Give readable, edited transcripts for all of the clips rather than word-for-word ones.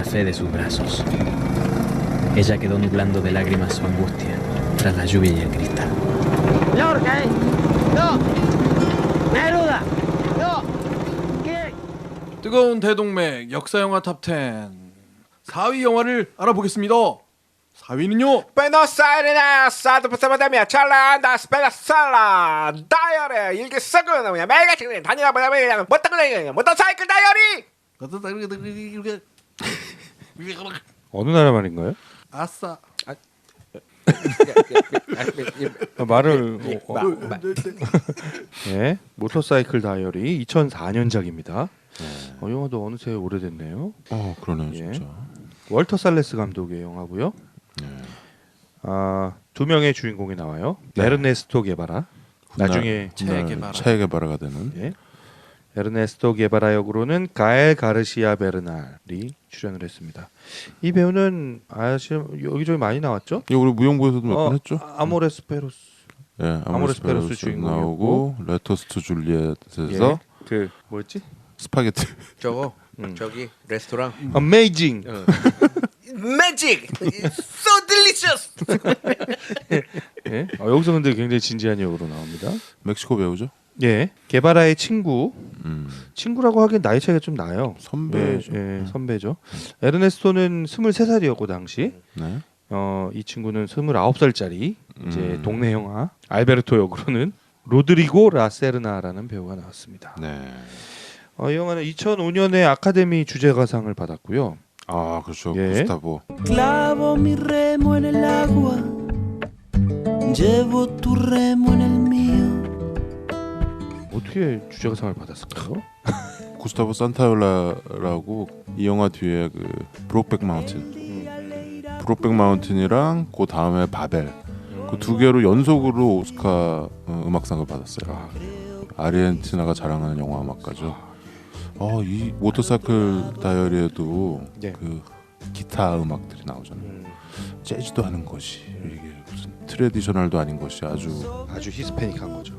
fe de sus brazos. Ella quedó nublando de lágrimas su angustia tras la lluvia y el cristal. Lorca, 너! Neruda! 너! ¿Qué? 뜨거운 대동맥 역사영화 탑10 4위 영화를 알아보겠습니다. 4위는요. 부에노스아이레스 아드부스바다미아 찰란다스 베네수엘라 다이어리 일기 썩은 그냥 매일같이 그냥 다니다보다 그냥 모터사이클 다이어리. 어느 나라 말인가요? 아싸. 말을 네, 모터사이클 다이어리 2004년작입니다. 영화도 어느새 오래됐네요. 그러네요, 예. 진짜. 월터 살레스 감독의 영화고요. 두 명의 주인공이 나와요. 에르네스토 게바라. 나중에 차에 개발화가 되는. 예. 에르네스토 게바라 역으로는 가엘 가르시아 베르날이 출연을 했습니다. 이 배우는 여기저기 많이 나왔죠? 이 우리 무용부에서도 몇 번 했죠. 아모레스페로스. 예, 아모레스페로스 주인공이고 레터스트 줄리엣에서 예. 그 뭐였지? 스파게티. 저거 저기 레스토랑 Amazing. 매직 so delicious. 예. 여기서 근데 굉장히 진지한 역으로 나옵니다. 멕시코 배우죠. 예, 게바라의 친구. 음. 친구라고 하기엔 나이 차이가 좀 나요. 선배죠. 예, 선배죠. 에르네스토는 23살이었고 당시. 네. 이 친구는 29살짜리 이제 동네 형아 알베르토 역으로는 로드리고 라세르나라는 배우가 나왔습니다. 네. 이 영화는 2005년에 아카데미 주제가상을 받았고요. 아, 그렇죠. 예. 구스타보. Clavo mi remo en el agua, llevo tu remo en el mío. 어떻게 주제가상을 받았을까요? 구스타보 산타올라라고 이 영화 뒤에 그 브록백 마운틴. 브록백 마운틴이랑 그 다음에 바벨. 그 두 개로 연속으로 오스카 음악상을 받았어요. 아르헨티나가 자랑하는 영화 음악가죠. 이 모터사이클 다이어리에도 네. 그 기타 음악들이 나오잖아요. 재즈도 하는 것이 이게 무슨 트레디셔널도 아닌 것이 아주 히스패닉한 거죠.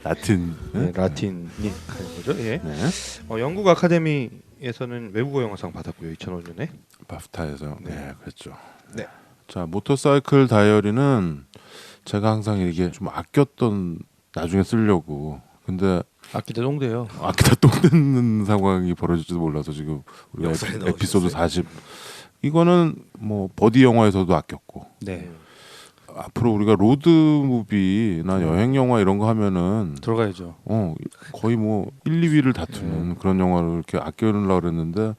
라틴. 네, 라틴이 하는 거죠. 예. 네. 영국 아카데미에서는 외국어 영화상 받았고요. 2005년에. 바프타에서 네. 네, 그랬죠. 네. 자, 모터사이클 다이어리는 제가 항상 이게 좀 아꼈던 나중에 쓰려고. 근데 아끼다 똥돼요. 아끼다 똥 듣는 상황이 벌어질지도 몰라서 지금 우리가 에피소드 40 이거는 뭐 버디 영화에서도 아꼈고 네. 앞으로 우리가 로드 무비나 여행 영화 이런 거 하면은 들어가야죠. 거의 뭐 1, 2위를 다투는 그런 영화를 이렇게 아껴놓으려고 그랬는데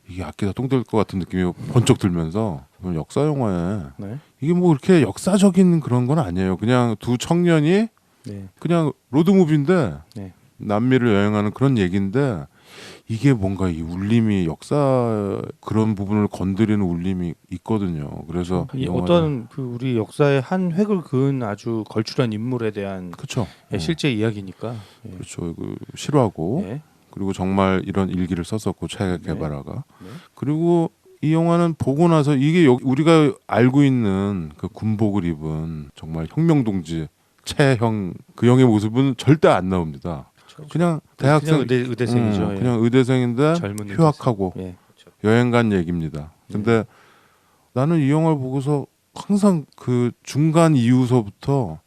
이게 아끼다 똥 될 것 같은 느낌이 번쩍 들면서 역사 영화에 네. 이게 뭐 그렇게 역사적인 그런 건 아니에요. 그냥 두 청년이 네. 그냥 로드 무비인데 네. 남미를 여행하는 그런 얘기인데 이게 뭔가 이 울림이 역사 그런 부분을 건드리는 울림이 있거든요. 그래서 어떤 그 우리 역사의 한 획을 그은 아주 걸출한 인물에 대한 그렇죠. 실제 이야기니까. 예. 그렇죠. 그 실화고 예. 그리고 정말 이런 일기를 썼었고 체 게바라가 네. 그리고 이 영화는 보고 나서 이게 우리가 알고 있는 그 군복을 입은 정말 혁명동지 체형 그 형의 모습은 절대 안 나옵니다. 그냥 대학생 그냥 의대생이죠. 예. 그냥 의대생인데 젊은 휴학하고 의대생. 예. 여행 간 얘기입니다. 근데 나는 이 영화를 보고서 항상 그 중간 이후서부터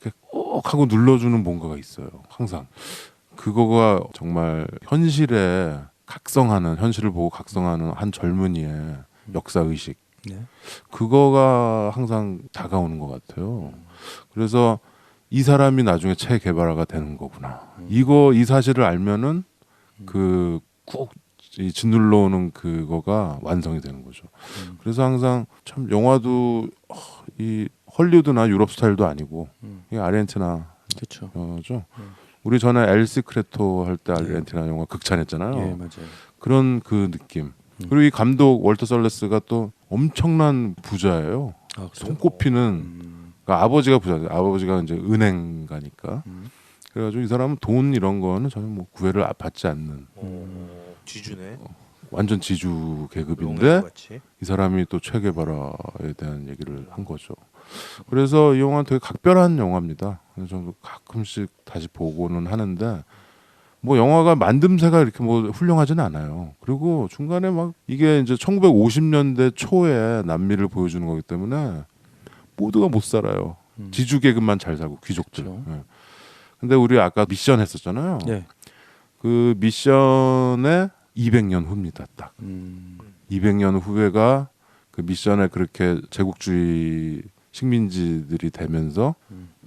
이렇게 꼭 하고 눌러주는 뭔가가 있어요. 항상 그거가 정말 현실에 각성하는 현실을 보고 각성하는 한 젊은이의 역사 의식 네. 그거가 항상 다가오는 것 같아요. 그래서 이 사람이 나중에 체 게바라가 되는 거구나. 이 사실을 알면은 그 꾹 짓눌러 오는 그거가 완성이 되는 거죠. 그래서 항상 참 영화도 이 헐리우드나 유럽 스타일도 아니고 이게 아르헨티나 그렇죠. 죠. 우리 전에 엘 시크레토 할 때 아르헨티나 영화 극찬했잖아요. 예, 맞아요. 그런 그 느낌. 그리고 이 감독 월터 살레스가 또 엄청난 부자예요. 손꼽히는 그러니까 아버지가 부자죠. 아버지가 이제 은행가니까. 그래가지고 이 사람은 돈 이런 거는 전혀 뭐 구애를 받지 않는 지주네. 완전 지주 계급인데 이 사람이 또 체게바라에 대한 얘기를 한 거죠. 그래서 이 영화는 되게 각별한 영화입니다. 그래서 저도 가끔씩 다시 보고는 하는데 뭐 영화가 만듦새가 이렇게 뭐 훌륭하지는 않아요. 그리고 중간에 막 이게 이제 1950년대 초에 남미를 보여주는 거기 때문에 모두가 못 살아요. 지주 계급만 잘 살고 귀족들. 그렇죠. 예. 근데 우리 아까 미션 했었잖아요. 네. 그 미션의 200년 후입니다. 딱 200년 후회가 그 미션에 그렇게 제국주의 식민지들이 되면서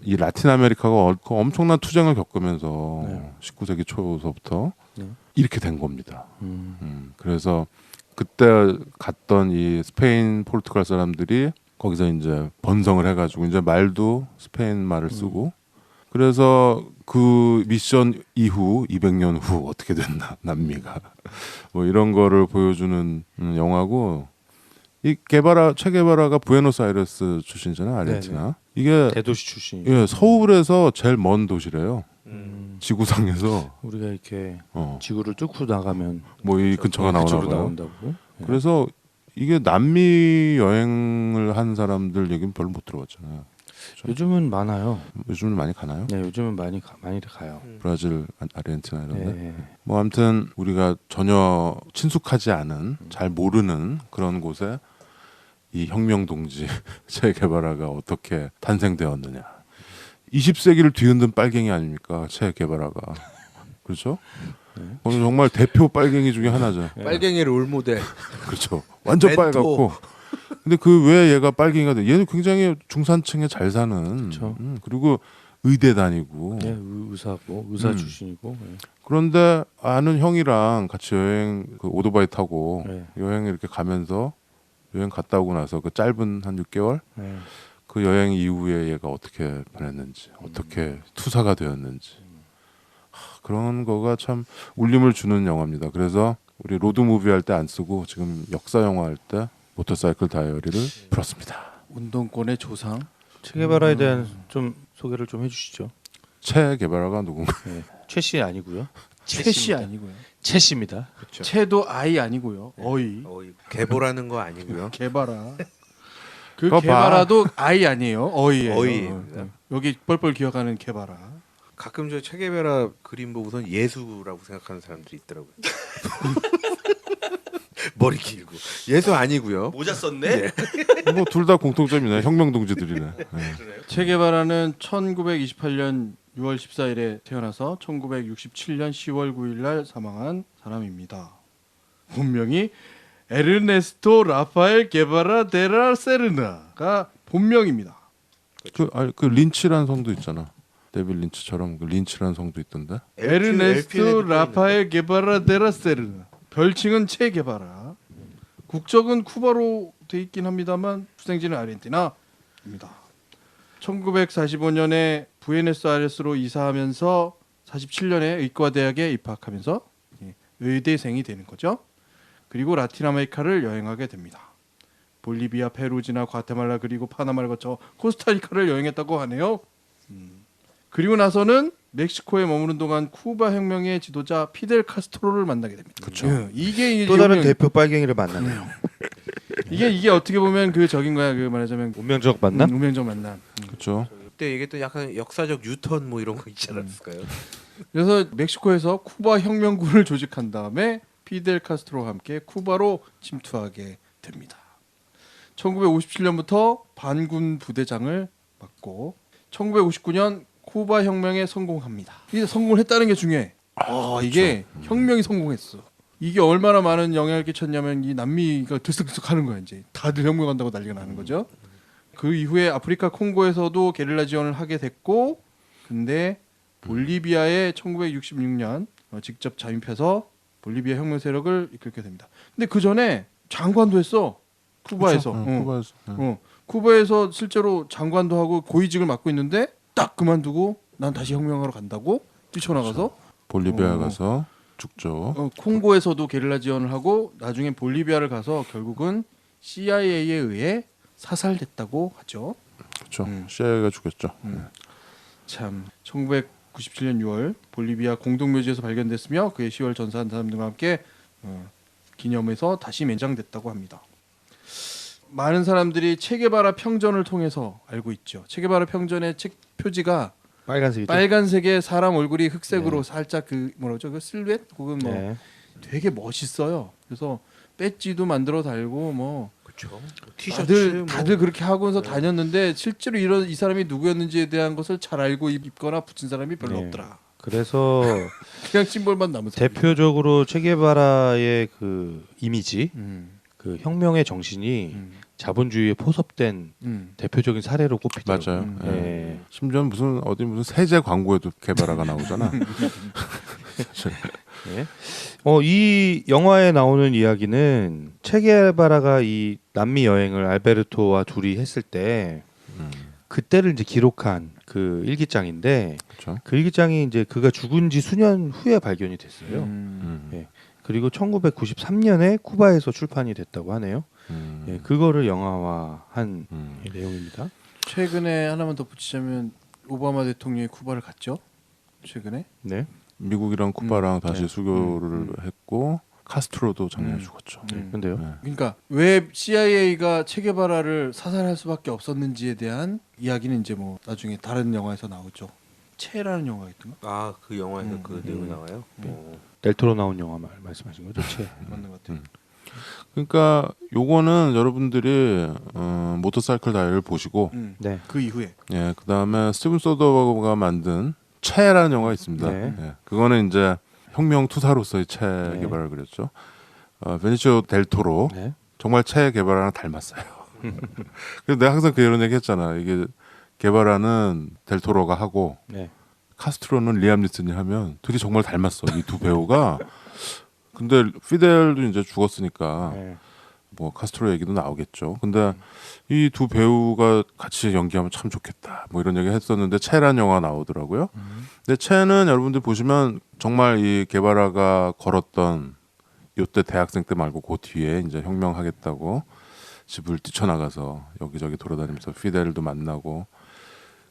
이 라틴 아메리카가 엄청난 투쟁을 겪으면서 네. 19세기 초서부터 네. 이렇게 된 겁니다. 그래서 그때 갔던 이 스페인, 포르투갈 사람들이 거기서 이제 번성을 해가지고 이제 말도 스페인 말을 쓰고 그래서 그 미션 이후 200년 후 어떻게 됐나 남미가 뭐 이런 거를 보여주는 영화고 이 체 게바라가 부에노스아이레스 출신이잖아요 아르헨티나 이게 대도시 출신. 예 서울에서 제일 먼 도시래요 지구상에서 우리가 이렇게 어. 지구를 뚫고 나가면 뭐 이 근처가 나오나 그쪽으로 봐요. 나온다고. 네. 그래서 이게 남미 여행을 한 사람들 얘기는 별로 못 들어봤잖아요. 요즘은 많아요. 요즘은 많이 가나요? 네, 요즘은 많이 가요. 브라질, 아르헨티나 이런데. 네. 뭐 아무튼 우리가 전혀 친숙하지 않은 잘 모르는 그런 곳에 이 혁명 동지 체 게바라가 어떻게 탄생되었느냐. 20세기를 뒤흔든 빨갱이 아닙니까? 체 게바라가. 그렇죠? 오늘 정말 대표 빨갱이 중에 하나죠. 빨갱이 롤모델. 그렇죠. 완전 멘토. 빨갛고. 근데 그 왜 얘가 빨갱이가 돼? 얘는 굉장히 중산층에 잘 사는. 그렇죠. 그리고 의대 다니고. 네, 의사고 의사 음. 출신이고. 네. 그런데 아는 형이랑 같이 여행 그 오토바이 타고 네. 여행 이렇게 가면서 여행 갔다 오고 나서 그 짧은 한 6개월 네. 그 여행 이후에 얘가 어떻게 변했는지 어떻게 투사가 되었는지 그런 거가 참 울림을 주는 영화입니다. 그래서 우리 로드 무비 할 때 안 쓰고 지금 역사 영화 할 때 모터사이클 다이어리를 풀었습니다. 운동권의 조상. 체게바라에 대한 좀 소개를 좀 해주시죠. 체 게바라가 누군가? 네. 최씨 아니고요. 채씨 아니고요. 채씨입니다. 채도 아이 아니고요. 어이. 개보라는 거 아니고요. 개바라. 그 그거 봐. 개바라도 아이 아니에요. 어이예요. 어이입니다. 여기 뻘뻘 기어가는 개바라. 가끔 저 체게베라 그림 보고선 예수라고 생각하는 사람들이 있더라고요. 머리 길고 예수 아니고요. 모자 썼네. 뭐 둘 다 공통점이네. 혁명 동지들이네. 네. 체게바라는 1928년 6월 14일에 태어나서 1967년 10월 9일 날 사망한 사람입니다. 본명이 에르네스토 라파엘 게바라 데라 세르나가 본명입니다. 그 린치라는 성도 있잖아. 데빌 린치처럼 그 린치라는 성도 있던데. 에르네스토 라파엘 게바라 데라 세르나. 별칭은 체 게바라. 국적은 쿠바로 돼 있긴 합니다만 출생지는 아르헨티나입니다. 1945년에 부에노스아이레스로 이사하면서 47년에 의과대학에 입학하면서 의대생이 되는 거죠. 그리고 라틴 아메리카를 여행하게 됩니다. 볼리비아, 페루 지나 과테말라 그리고 파나마를 거쳐 코스타리카를 여행했다고 하네요. 그리고 나서는 멕시코에 머무는 동안 쿠바 혁명의 지도자 피델 카스트로를 만나게 됩니다. 그렇죠. 이게 또 다른 대표 빨갱이를 만나네요. 이게 어떻게 보면 그 적인 거야. 그 말하자면 운명적 만남? 운명적 만남. 그렇죠. 그때 얘기했던 약간 역사적 유턴 뭐 이런 거 있지 않았을까요? 그래서 멕시코에서 쿠바 혁명군을 조직한 다음에 피델 카스트로와 함께 쿠바로 침투하게 됩니다. 1957년부터 반군 부대장을 맡고 1959년 쿠바 혁명에 성공합니다. 이게 성공을 했다는 게 중요해. 이게 혁명이 성공했어. 이게 얼마나 많은 영향을 끼쳤냐면 이 남미가 들썩들썩하는 거야. 이제 다들 혁명한다고 난리가 나는 거죠. 그 이후에 아프리카 콩고에서도 게릴라 지원을 하게 됐고, 근데 볼리비아에 1966년 직접 잠입해서 볼리비아 혁명 세력을 이끌게 됩니다. 근데 그 전에 장관도 했어. 쿠바에서. 쿠바에서. 쿠바에서 실제로 장관도 하고 고위직을 맡고 있는데 딱 그만두고 난 다시 혁명하러 간다고 뛰쳐나가서 볼리비아 가서 죽죠. 콩고에서도 게릴라 지원을 하고 나중에 볼리비아를 가서 결국은 CIA에 의해 사살됐다고 하죠. 그렇죠. CIA가 죽였죠. 참 1997년 6월 볼리비아 공동묘지에서 발견됐으며 그의 10월 전사한 사람들과 함께 기념해서 다시 매장됐다고 합니다. 많은 사람들이 체게바라 평전을 통해서 알고 있죠. 체게바라 평전의 책 표지가 빨간색이죠. 빨간색의 사람 얼굴이 흑색으로 네. 살짝 그 뭐라죠? 그 실루엣 혹은 뭐 네. 되게 멋있어요. 그래서 배지도 만들어 달고 뭐 그렇죠. 다들 그렇게 하고서 다녔는데 실제로 이 사람이 누구였는지에 대한 것을 잘 알고 입거나 붙인 사람이 별로 네. 없더라. 그래서 그냥 심볼만 남은 사람. 대표적으로 체게바라의 그 이미지, 음. 그 혁명의 정신이 자본주의에 포섭된 대표적인 사례로 꼽히더라고요. 맞아요. 예. 심지어 무슨 세제 광고에도 개발아가 나오잖아. 예. 이 영화에 나오는 이야기는 체게바라가 이 남미 여행을 알베르토와 둘이 했을 때 그때를 이제 기록한 그 일기장인데 그렇죠. 그 일기장이 이제 그가 죽은 지 수년 후에 발견이 됐어요. 예. 그리고 1993년에 쿠바에서 출판이 됐다고 하네요. 예, 그거를 영화화한 내용입니다. 최근에 하나만 더 붙이자면 오바마 대통령이 쿠바를 갔죠. 최근에. 네. 미국이랑 쿠바랑 다시 네. 수교를 했고 카스트로도 작년에 죽었죠. 근데요. 네. 그러니까 왜 CIA가 체게바라를 사살할 수밖에 없었는지에 대한 이야기는 이제 뭐 나중에 다른 영화에서 나오죠. 체라는 영화가 있던가? 아그 영화에서 그 내용 나와요. 델토로 나온 영화 말씀하신 거죠? 맞는 것 같아요. 그러니까 요거는 여러분들이 모터사이클 다이어를 보시고 네. 그 이후에 예, 그다음에 스티븐 소더버그가 만든 체라는 영화가 있습니다. 네. 예, 그거는 이제 혁명 투사로서의 체 네. 개발을 그렸죠. 베니치오 델 토로 네. 정말 체 개발하랑 닮았어요. 그래서 내가 항상 이런 얘기 했잖아. 이게 개발하는 델 토로가 하고 네. 카스트로는 리암 니슨이 하면 둘이 정말 닮았어. 이 두 배우가. 근데 피델도 이제 죽었으니까 네. 뭐 카스트로 얘기도 나오겠죠. 근데 이 두 배우가 같이 연기하면 참 좋겠다. 뭐 이런 얘기 했었는데 체란 영화 나오더라고요. 근데 체는 여러분들 보시면 정말 이 게바라가 걸었던 요때 대학생 때 말고 그 뒤에 이제 혁명하겠다고 집을 뛰쳐나가서 여기저기 돌아다니면서 피델도 만나고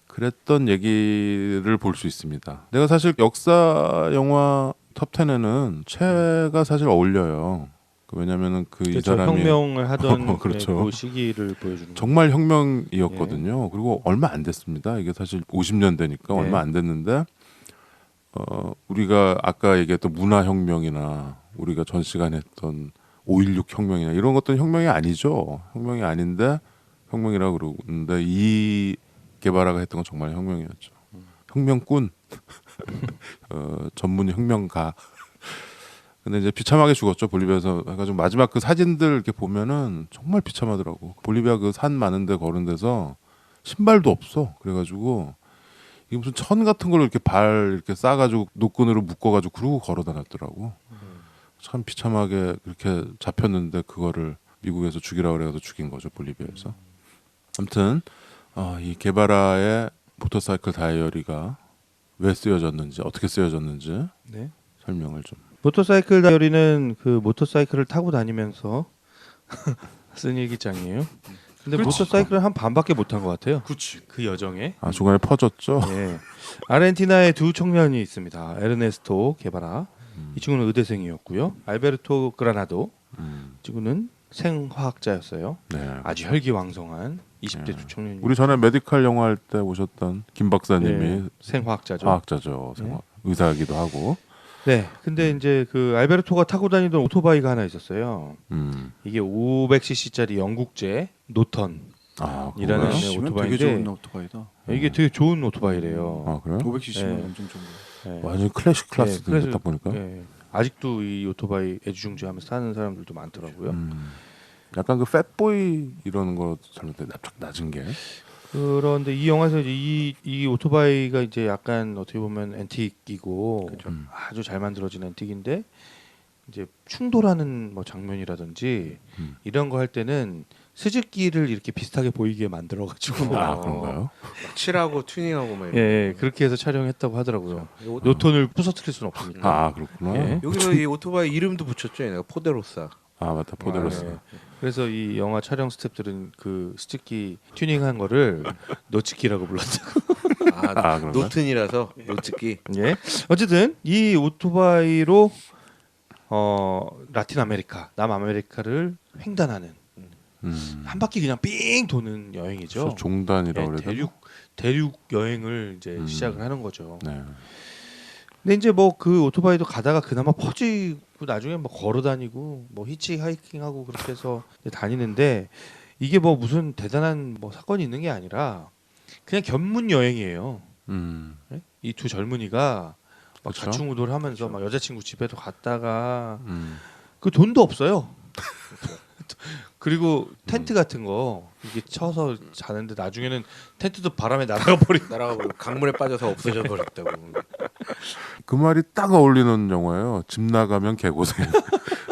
그랬던 얘기를 볼 수 있습니다. 내가 사실 역사 영화 톱 10에는 체가 사실 어울려요. 왜냐면은 이 그렇죠. 사람이 혁명을 하던 그렇죠. 그 시기를 보여주는 정말 혁명이었거든요. 그리고 얼마 안 됐습니다. 이게 사실 50년대니까 네. 얼마 안 됐는데 우리가 아까 얘기했던 문화혁명이나 우리가 전 시간에 했던 5.16 혁명이나 이런 것들은 혁명이 아니죠. 혁명이 아닌데 혁명이라고 그러는데 이 게바라가 했던 건 정말 혁명이었죠. 혁명꾼, 전문 혁명가. 근데 이제 비참하게 죽었죠. 볼리비아에서 해가지고 마지막 그 사진들 이렇게 보면은 정말 비참하더라고. 볼리비아 그 산 많은데 걸은 데서 신발도 없어. 그래가지고 이게 무슨 천 같은 걸로 이렇게 발 이렇게 싸가지고 노끈으로 묶어가지고 그러고 걸어 다녔더라고. 참 비참하게 그렇게 잡혔는데 그거를 미국에서 죽이라 그래서 죽인 거죠. 볼리비아에서. 아무튼 이 게바라의 모터사이클 다이어리가 왜 쓰여졌는지 어떻게 쓰여졌는지 네. 설명을 좀. 모터사이클 다이어리는 그 모터사이클을 타고 다니면서 쓴 일기장이에요. 근데 모터사이클은 한 반밖에 못 탄 것 같아요. 그렇지. 그 여정에. 중간에 퍼졌죠. 예. 아르헨티나에 두 청년이 있습니다. 에르네스토 게바라. 이 친구는 의대생이었고요. 알베르토 그라나도. 이 친구는 생화학자였어요. 네. 아주 혈기왕성한 20대 두 청년이. 우리 전에 메디칼 영화 할 때 오셨던 김 박사님이 예, 생화학자죠. 화학자죠. 의사이기도 하고. 네. 근데 이제 그 알베르토가 타고 다니던 오토바이가 하나 있었어요. 이게 500cc짜리 영국제 노턴. 이라는 그런가요? 네, 오토바이인데 되게 좋은 오토바이다. 이게 되게 좋은 오토바이래요. 그래요? 500cc면 네. 엄청 좋은 거. 네. 완전 클래식 클래스 그래서- 듣다 보니까. 네. 아직도 이 오토바이 애지중지하면서 사는 사람들도 많더라고요. 약간 그 팻보이 이런 거 잘못돼 낮은 게. 그런데 이 영화에서 이제 이 오토바이가 이제 약간 어떻게 보면 앤틱이고 아주 잘 만들어진 앤틱인데 이제 충돌하는 뭐 장면이라든지 이런 거 할 때는 스즈키를 이렇게 비슷하게 보이게 만들어가지고 그런가요? 칠하고 튜닝하고 막 예, 그렇게 해서 촬영했다고 하더라고요. 노턴을 부서뜨릴 수는 없으니까. 그렇구나. 예. 여기서 이 오토바이 이름도 붙였죠. 얘네가 포데로사. 맞다. 포데로스. 네. 그래서 이 영화 촬영 스태프들은 그 스즈키 튜닝한 거를 노츠키라고 불렀다고. 그런가요? 노튼이라서 노츠키. 예. 어쨌든 이 오토바이로 라틴 아메리카, 남아메리카를 횡단하는 한 바퀴 그냥 삥 도는 여행이죠. 그래서 종단이라고 네, 그래요. 대륙 여행을 이제 시작을 하는 거죠. 네. 근데 이제 뭐 그 오토바이도 가다가 그나마 퍼지고 나중에 뭐 걸어 다니고 뭐 히치하이킹하고 그렇게 해서 이제 다니는데 이게 뭐 무슨 대단한 뭐 사건이 있는 게 아니라 그냥 견문 여행이에요. 네? 이 두 젊은이가 막 그쵸? 좌충우돌 하면서 막 여자친구 집에도 갔다가 음. 그 돈도 없어요. 그리고 텐트 같은 거 이게 쳐서 자는데 나중에는 텐트도 바람에 날아가 버리고 날아가고 강물에 빠져서 없어져 버렸다고. 그 말이 딱 어울리는 영화예요. 집 나가면 개고생.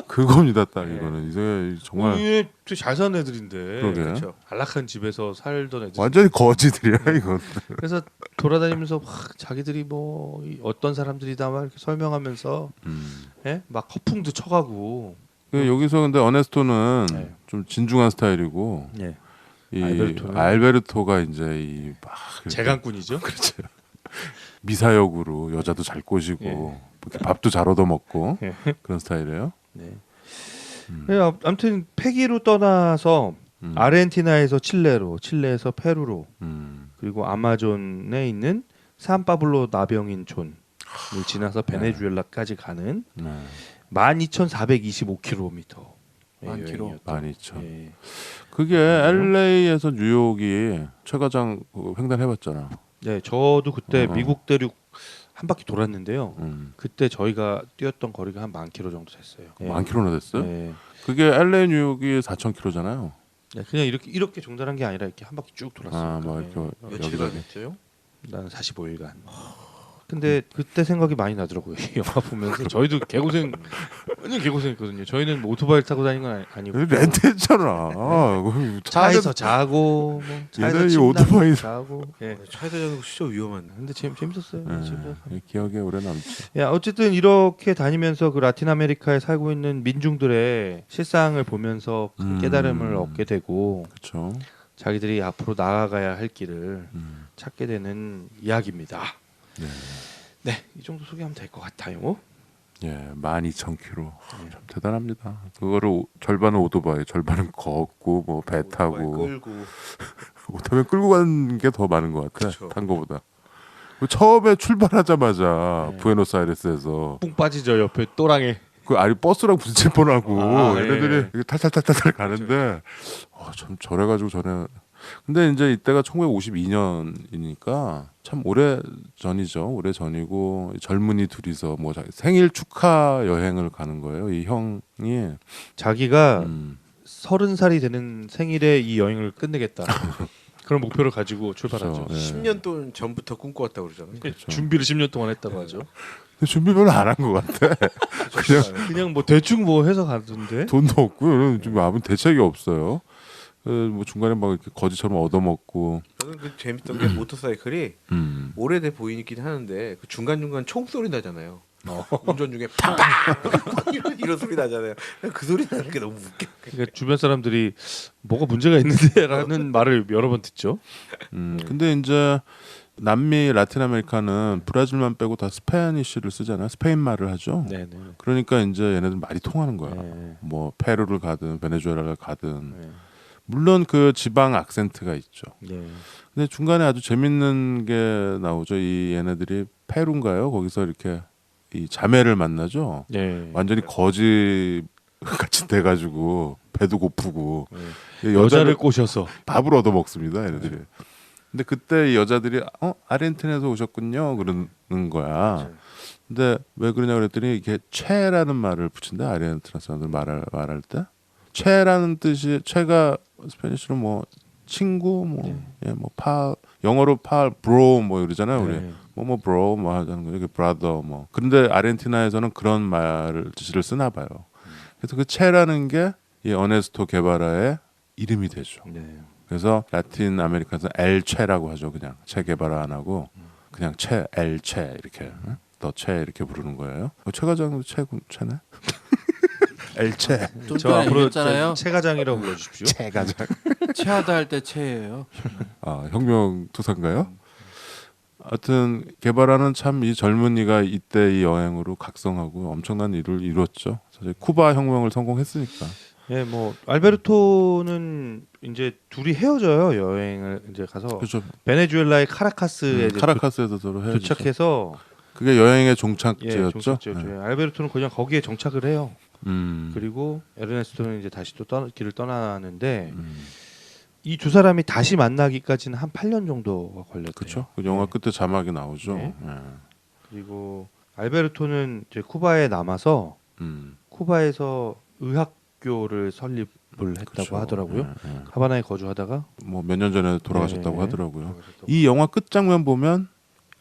그겁니다, 딱 네. 이거는. 이제 정말 되게 잘 사는 애들인데 그러게. 그렇죠. 안락한 집에서 살던 애들. 완전히 거지들이야 이건. 그래서 돌아다니면서 막 자기들이 뭐 어떤 사람들이다 막 이렇게 설명하면서 예? 막 허풍도 쳐가고. 여기서 근데 어네스토는 네. 좀 진중한 스타일이고 예. 이 알베르토는? 알베르토가 이제 이막 재간꾼이죠. 그렇죠. 미사역으로 여자도 잘 꼬시고 예. 이렇게 밥도 잘 얻어 먹고 예. 그런 스타일이에요. 네. 아무튼 페기로 떠나서 음. 아르헨티나에서 칠레로, 칠레에서 페루로, 음. 그리고 아마존에 있는 산파블로 나병인촌을 지나서 베네수엘라까지 가는 네. 12,425km. 만 킬로. 12,000. 예. 그게 LA에서 뉴욕이 최과장 횡단해봤잖아. 네, 저도 그때 어. 미국 대륙 한 바퀴 돌았는데요. 음. 그때 저희가 뛰었던 거리가 한 10,000km 정도 됐어요. 예. 만 킬로나 됐어요? 네. 그게 LA 뉴욕이 4,000킬로잖아요. 네, 그냥 이렇게 종단한 게 아니라 이렇게 한 바퀴 쭉 돌았어요. 아, 뭐 이렇게 여기저기. 했어요? 나는 45일간. 근데 그때 생각이 많이 나더라고요. 이 영화 보면서 저희도 개고생 완전 개고생했거든요. 저희는 뭐 오토바이 타고 다니는 건 아니고 렌트했잖아. 차에서 자고 뭐 차에서 얘네 이 침낭 오토바이 자고. 예. 차에서 자는 거 진짜 위험한. 근데 재밌었어요. 지금 생각하면. 네, 기억에 오래 남지. 야, 어쨌든 이렇게 다니면서 그 라틴 아메리카에 살고 있는 민중들의 실상을 보면서 그 깨달음을 얻게 되고 그렇죠. 자기들이 앞으로 나아가야 할 길을 찾게 되는 이야기입니다. 네. 네, 이 정도 소개하면 될 것 같아요. 예, 12,000킬로. 참 대단합니다. 그거를 절반은 오토바이, 절반은 걷고 뭐 배 타고. 끌고. 오토바이 끌고 간 게 더 많은 것 같아. 그쵸. 탄 거보다. 처음에 출발하자마자 네. 부에노스아이레스에서 뿡 빠지죠 옆에 또랑에. 그 아리 버스랑 부딪힐 뻔하고 아, 얘네들이 예. 이렇게 탈탈탈탈 가는데 참 저래가지고 전에 근데 이제 이때가 1952년이니까 참 오래 전이죠. 오래 전이고 젊은이 둘이서 뭐 생일 축하 여행을 가는 거예요. 이 형이 자기가 음, 30살이 되는 생일에 이 여행을 끝내겠다. 그런 목표를 가지고 출발하죠. 그렇죠. 예. 10년 돈 전부터 꿈꿔왔다고 그러잖아요. 준비를 10년 동안 했다고 하죠. 근데 준비 별로 안 한 것 같아. 그냥 뭐 대충 뭐 해서 가던데. 돈도 없고 좀 아무 대책이 없어요. 뭐 중간에 막 이렇게 거지처럼 얻어먹고. 저는 그 재밌던 게 모터사이클이 오래돼 보이긴 하는데 그 중간 중간 총소리 나잖아요. 운전 중에 팡팡 이런 소리 나잖아요. 그 소리 나는 게 너무 웃겨. 그러니까 주변 사람들이 뭐가 문제가 있는데라는 말을 여러 번 듣죠. 근데 이제 남미 라틴 아메리카는 브라질만 빼고 다 스페니쉬를 쓰잖아요. 스페인 말을 하죠. 네네. 그러니까 이제 얘네들 말이 통하는 거야. 네. 뭐 페루를 가든 베네수엘라를 가든 네. 물론 그 지방 악센트가 있죠. 네. 근데 중간에 아주 재밌는 게 나오죠. 이 얘네들이 페루인가요? 거기서 이렇게 이 자매를 만나죠. 네. 완전히 거지 같이 돼가지고 배도 고프고 네. 여자를 꼬셔서 밥을 얻어 먹습니다. 얘네들이. 근데 그때 이 여자들이 아르헨티나에서 오셨군요. 그러는 거야. 근데 왜 그러냐 그랬더니 이게 체라는 말을 붙인다. 아르헨티나 사람들 말할 때 체라는 뜻이 체가 스페니쉬로 뭐 친구 뭐 영어로 브로 뭐 이러잖아요. 우리 네. 뭐 브로 뭐 하자는 거죠. 이게 브라더 뭐. 그런데 아르헨티나에서는 그런 말을 뜻을 쓰나 봐요. 그래서 그 체라는 게 이 어네스토 게바라의 이름이 되죠. 네. 그래서 라틴 아메리카에서 엘체라고 하죠. 그냥 체 게바라 안 하고 그냥 엘체 이렇게 더 체 이렇게 부르는 거예요. 최 과장도 체네. 엘체. 좀 저 전에 앞으로 얘기했잖아요. 최 과장이라고 불러주십시오. 최 과장. 체하다 할 때 체예요. 아 혁명 투사인가요? 하여튼 게바라는 참 이 젊은이가 이때 이 여행으로 각성하고 엄청난 일을 이뤘죠. 사실 쿠바 혁명을 성공했으니까. 예, 뭐 알베르토는 이제 둘이 헤어져요. 여행을 이제 가서 그렇죠. 베네수엘라의 카라카스에 이제 카라카스에서 서로 헤어지죠. 도착해서 그게 여행의 예, 종착지였죠. 종착지였죠. 예, 알베르토는 그냥 거기에 정착을 해요. 음. 그리고 에르네스토는 이제 다시 또 길을 떠나는데 이 두 사람이 다시 만나기까지는 한 8년 정도가 걸렸대요. 그렇죠. 그 영화 끝에 자막이 나오죠. 네. 예. 그리고 알베르토는 이제 쿠바에 남아서 쿠바에서 의학교를 설립을 했다고 그렇죠. 하더라고요. 예, 예. 하바나에 거주하다가 뭐 몇 년 전에 돌아가셨다고 네. 하더라고요. 돌아가셨다고. 이 영화 끝 장면 보면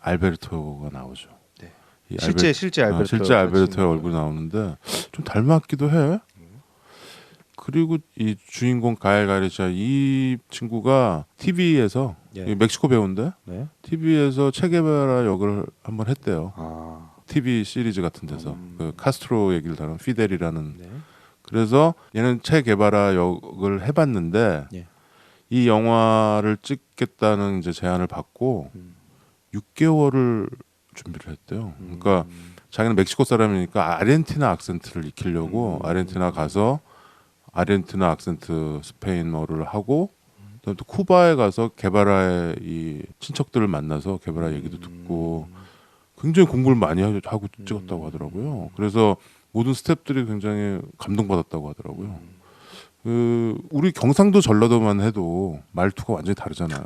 알베르토가 나오죠. 네. 이 실제 알베르토 실제 알베르토의 얼굴이 나오는데 좀 닮았기도 해. 그리고 이 주인공 가엘 가르시아 이 친구가 TV에서 예. 멕시코 배우인데 네. TV에서 체게바라 역을 한번 했대요. 아, TV 시리즈 같은 데서 그 카스트로 얘기를 다룬 피델이라는. 네. 그래서 얘는 체게바라 역을 해봤는데 예. 이 영화를 찍겠다는 이제 제안을 받고 6개월을 준비를 했대요. 그러니까 자기는 멕시코 사람이니까 아르헨티나 악센트를 익히려고 아르헨티나 가서 아르헨티나 악센트 스페인어를 하고 또 쿠바에 가서 게바라의 이 친척들을 만나서 게바라 얘기도 듣고 굉장히 공부를 많이 하고 찍었다고 하더라고요. 그래서 모든 스태프들이 굉장히 감동받았다고 하더라고요. 그 우리 경상도 전라도만 해도 말투가 완전히 다르잖아요.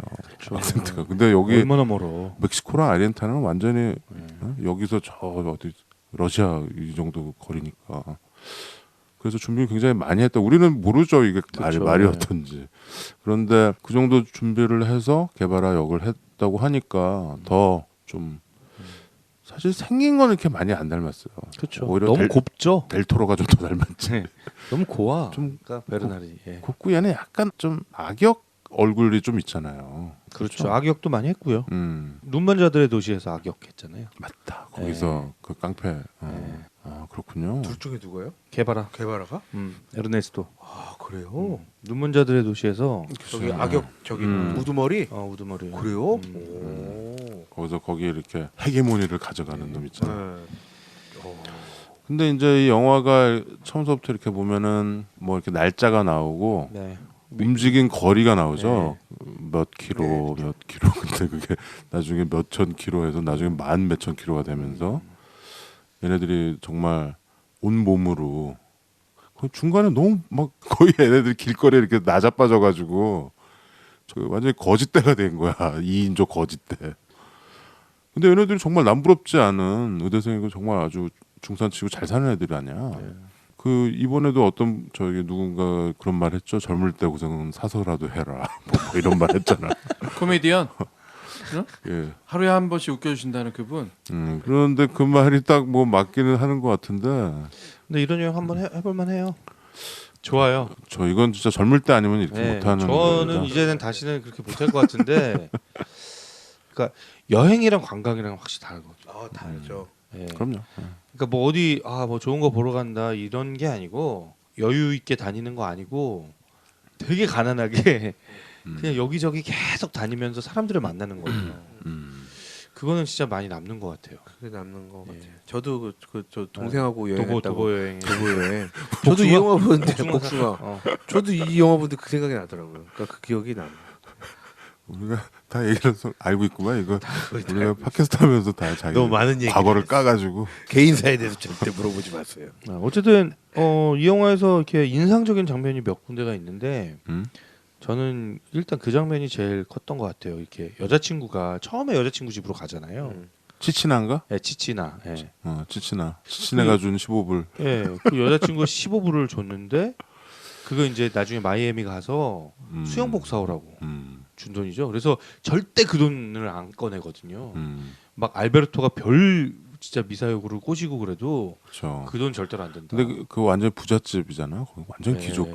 악센트가. 근데 여기 얼마나 멀어. 멕시코랑 아르헨티나는 완전히 어? 여기서 저 어디 러시아 이 정도 거리니까. 그래서 준비를 굉장히 많이 했다. 우리는 모르죠 이게 그렇죠. 말이 네. 어떤지. 그런데 그 정도 준비를 해서 게바라 역을 했다고 하니까 더 좀 사실 생긴 건 이렇게 많이 안 닮았어요. 그렇죠. 오히려 너무 곱죠. 델토로가 좀 더 닮았지. 네. 너무 고와. 좀 그러니까 베르나르. 예. 곱고 얘는 약간 좀 악역 얼굴이 좀 있잖아요. 그렇죠. 악역도 많이 했고요. 음. 눈먼 자들의 도시에서 악역했잖아요. 맞다. 거기서 그 깡패. 아 그렇군요. 둘 중에 누가요? 게바라. 게바라가? 에르네스토. 아 그래요? 눈먼 자들의 도시에서 저기 악역 저기 우두머리? 우두머리. 그래요? 오. 거기서 거기 이렇게 헤게모니를 가져가는 놈 있잖아요. 네. 근데 이제 이 영화가 처음부터 이렇게 보면은 뭐 이렇게 날짜가 나오고 네. 움직인 거리가 나오죠. 몇 킬로 몇 킬로. 근데 그게 나중에 몇천 킬로에서 나중에 만 몇천 킬로가 되면서 얘네들이 정말 온 몸으로 거의 중간에 너무 막 거의 얘네들 길거리에 이렇게 나자빠져가지고 저 완전히 거짓대가 된 거야. 2인조 거짓대. 근데 얘네들이 정말 남부럽지 않은 의대생이고 정말 아주 중산치고 잘 사는 애들이 아니야. 그 이번에도 어떤 저기 누군가 그런 말 했죠. 젊을 때 고생은 사서라도 해라. 뭐 이런 말 했잖아. 코미디언 예. 하루에 한 번씩 웃겨주신다는 그분. 그런데 그 말이 딱 뭐 맞기는 하는 것 같은데. 근데 이런 여행 한번 해볼 만해요. 좋아요. 저 이건 진짜 젊을 때 아니면 이렇게 네, 못하는. 저는 겁니다. 이제는 다시는 그렇게 못할 것 같은데. 그러니까 여행이랑 관광이랑 확실히 다르거든요. 아 다르죠. 예. 그럼요. 그러니까 뭐 어디 뭐 좋은 거 보러 간다 이런 게 아니고 여유 있게 다니는 거 아니고 되게 가난하게 그냥 여기저기 계속 다니면서 사람들을 만나는 거예요. 그거는 진짜 많이 남는 것 같아요. 그게 남는 거 예. 같아요. 저도 저 동생하고 여행했다고. 도보 여행. 도보 여행. 저도 이 영화 보는데 복숭아. 저도 이 영화 보는데 그 생각이 나더라고요. 그러니까 그 기억이 나요. 우리가 다 얘기를 알고 있구만. 이거 우리가 팟캐스트 하면서 다 자기 너무 많은 얘기. 과거를 까가지고. 개인사에 대해서 절대 물어보지 마세요. 어쨌든 이 영화에서 이렇게 인상적인 장면이 몇 군데가 있는데 저는 일단 그 장면이 제일 컸던 것 같아요. 이렇게 여자친구가 처음에 여자친구 집으로 가잖아요. 치치나인가? 예, 치치나. 예. 치치나가 준 15불. 예, 그 여자친구가 15불을 줬는데 그거 이제 나중에 마이애미 가서 수영복 사오라고 준 돈이죠. 그래서 절대 그 돈을 안 꺼내거든요. 막 알베르토가 별 진짜 미사여구를 꼬시고 그래도 그렇죠. 그 돈 절대로 안 된다. 근데 그 완전 부잣집이잖아. 거기 완전 네. 귀족.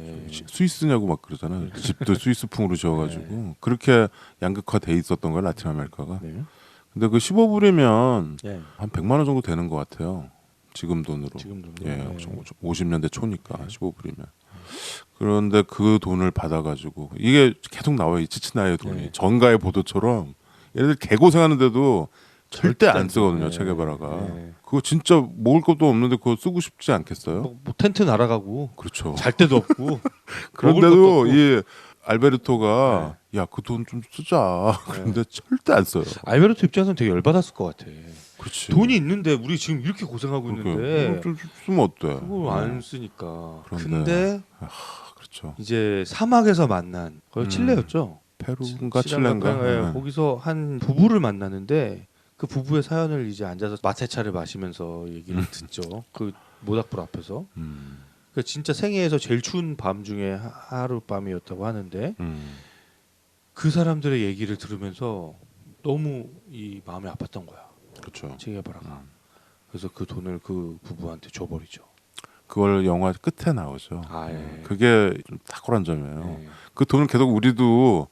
스위스냐고 막 그러잖아. 집도 스위스풍으로 지어가지고 그렇게 양극화돼 있었던 거야 라틴 아메리카가. 네. 근데 그 15불이면 네. 한 100만 원 정도 되는 것 같아요. 지금 돈으로. 지금 돈. 예, 네. 50년대 초니까 15불이면. 그런데 그 돈을 받아가지고 이게 계속 나와요. 이 치치나의 돈이 네. 정가의 보도처럼 얘네들 개고생하는데도 절대 안 쓰거든요. 체게바라가. 네. 그거 진짜 먹을 것도 없는데 그거 쓰고 싶지 않겠어요? 뭐 텐트 날아가고 그렇죠. 잘 데도 없고 먹을 것도 그런데도 없고. 이 알베르토가 야 그 돈 좀 쓰자. 그런데 절대 안 써요. 알베르토 입장에서는 되게 열받았을 것 같아. 그렇지. 돈이 있는데 우리 지금 이렇게 고생하고 있는데 좀 쓰면 어때? 그걸 안 쓰니까. 그런데. 근데 그렇죠. 이제 사막에서 만난 거기 칠레였죠. 페루인가 시리랑가? 칠레인가? 네, 네. 거기서 한 부부를 만나는데 그 부부의 사연을 이제 앉아서 마테차를 마시면서 얘기를 듣죠. 그 모닥불 앞에서. 그 진짜 생애에서 제일 추운 밤 중에 하룻밤이었다고 하는데 그 사람들의 얘기를 들으면서 너무 이 마음이 아팠던 거야. 그렇죠. 체게바라가. 그래서 그 돈을 그 부부한테 줘버리죠. 그걸 영화 끝에 나오죠. 아, 예. 그게 좀 탁월한 점이에요. 예. 그 돈을 계속 우리도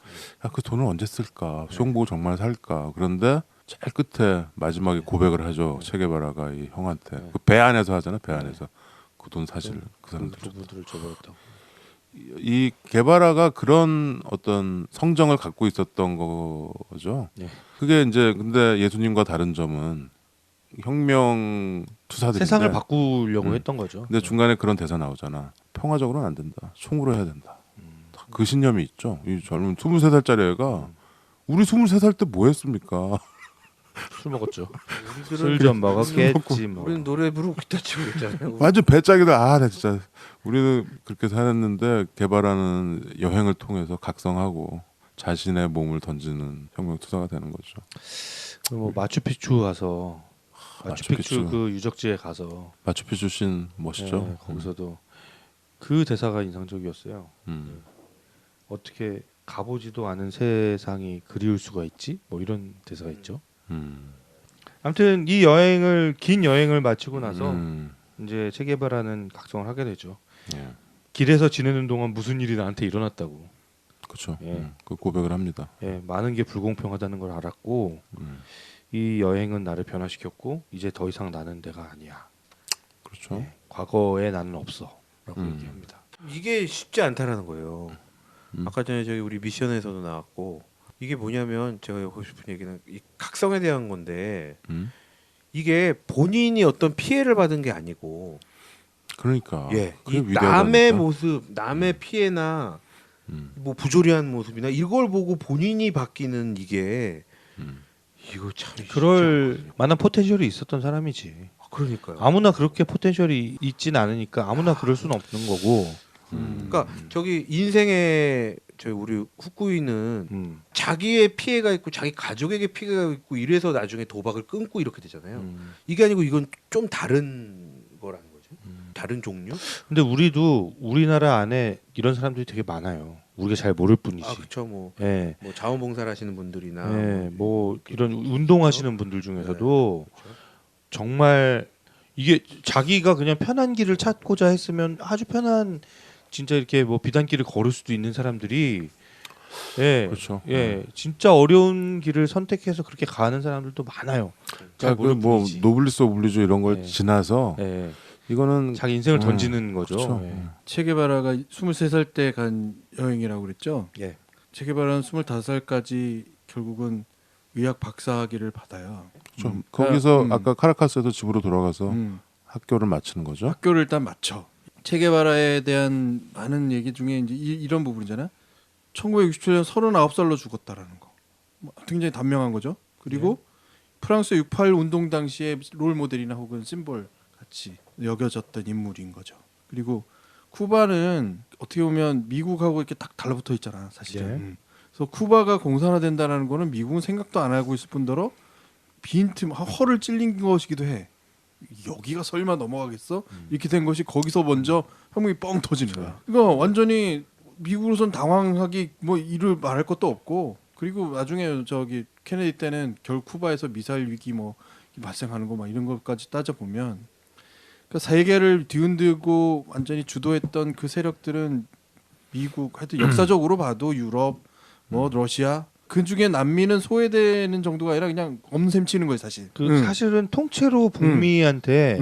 야, 그 돈을 언제 쓸까? 수용 보고 정말 살까? 그런데 제일 끝에 마지막에 고백을 하죠. 체게바라가 이 형한테 그 배 안에서 하잖아. 배 안에서 그 돈 사실 그 사람들 부부들을 줘버렸다고. 이 게바라가 그런 어떤 성정을 갖고 있었던 거죠. 네. 그게 이제 근데 예수님과 다른 점은 혁명 투사들인데 세상을 바꾸려고 했던 거죠. 근데 중간에 그런 대사 나오잖아. 평화적으로는 안 된다. 총으로 해야 된다. 그 신념이 있죠. 이 젊은 23살짜리 애가 우리 23살 때 뭐 했습니까? 술 먹었죠. 우리들은 술 좀 먹었겠지 뭐. 우리는 노래 부르고 기타 치고 있잖아요. 완전 배짱이다. 아, 나 진짜 우리는 그렇게 살았는데 게바라는 여행을 통해서 각성하고 자신의 몸을 던지는 혁명 투사가 되는 거죠. 뭐 마추픽추 가서 마추픽추 마추픽추. 그 유적지에 가서 마추픽추 신 멋있죠. 네, 거기서도 그 대사가 인상적이었어요. 어떻게 가보지도 않은 세상이 그리울 수가 있지? 뭐 이런 대사가 있죠. 아무튼 이 여행을 긴 여행을 마치고 나서 이제 체게바라는 각성을 하게 되죠. 예. 길에서 지내는 동안 무슨 일이 나한테 일어났다고. 그렇죠. 예. 그 고백을 합니다. 예, 많은 게 불공평하다는 걸 알았고 이 여행은 나를 변화시켰고 이제 더 이상 나는 내가 아니야. 그렇죠. 예, 과거에 나는 없어라고 얘기합니다. 이게 쉽지 않다라는 거예요. 아까 전에 저기 우리 미션에서도 나왔고 이게 뭐냐면 제가 하고 싶은 얘기는 이 각성에 대한 건데 이게 본인이 어떤 피해를 받은 게 아니고 그러니까 예, 그게 이 위대하다니까. 남의 모습, 남의 피해나 뭐 부조리한 모습이나 이걸 보고 본인이 바뀌는 이게 이거 참 그럴 쉽지 만한 포텐셜이 있었던 사람이지. 않거든요. 그러니까요. 아무나 그렇게 포텐셜이 있진 않으니까 아무나 그럴 수는 없는 거고. 그러니까 저기 인생에 저희 우리 후쿠이는 자기의 피해가 있고 자기 가족에게 피해가 있고 이래서 나중에 도박을 끊고 이렇게 되잖아요. 이게 아니고 이건 좀 다른 거라는 거죠. 다른 종류? 근데 우리도 우리나라 안에 이런 사람들이 되게 많아요. 우리가 잘 모를 뿐이지. 아 그렇죠. 뭐, 예. 뭐 자원봉사를 하시는 분들이나 예, 뭐 이런 운동하시는 분들 중에서도 정말 이게 자기가 그냥 편한 길을 찾고자 했으면 아주 편한 진짜 이렇게 뭐 비단길을 걸을 수도 있는 사람들이 예, 그렇죠. 예, 진짜 어려운 길을 선택해서 그렇게 가는 사람들도 많아요. 잘 모를 그뭐 뿐이지. 노블리스 오블리주 이런 걸 네. 지나서 예, 이거는 자기 인생을 던지는 거죠. 그렇죠. 예. 체게바라가 23살 때 간 여행이라고 그랬죠. 예. 체게바라는 25살까지 결국은 의학 박사학위를 받아요. 좀 거기서 음. 아까 카라카스에서 집으로 돌아가서 음. 학교를 마치는 거죠. 학교를 일단 마쳐. 체게바라에 대한 많은 얘기 중에 이제 이런 부분이잖아. 1967년 39살로 죽었다라는 거. 굉장히 단명한 거죠. 그리고 프랑스 68 운동 당시에 롤 모델이나 혹은 심볼 같이 여겨졌던 인물인 거죠. 그리고 쿠바는 어떻게 보면 미국하고 이렇게 딱 달라붙어 있잖아, 사실은. 예. 그래서 쿠바가 공산화된다라는 거는 미국은 생각도 안 하고 있을 뿐더러 빈틈 허를 찔린 것이기도 해. 여기가 설마 넘어가겠어? 이렇게 된 것이 거기서 먼저 혁명이 뻥 터지는 거야. 그러니까 완전히 미국으로선 당황하기 뭐 이를 말할 것도 없고 그리고 나중에 저기 케네디 때는 결국 쿠바에서 미사일 위기 뭐 발생하는 거 막 이런 것까지 따져 보면 그러니까 세계를 뒤흔들고 완전히 주도했던 그 세력들은 미국 하여튼 역사적으로 봐도 유럽 뭐 러시아 그 중에 남미는 소외되는 정도가 아니라 그냥 엄셈 치는 거예요 사실. 그 사실은 통째로 북미한테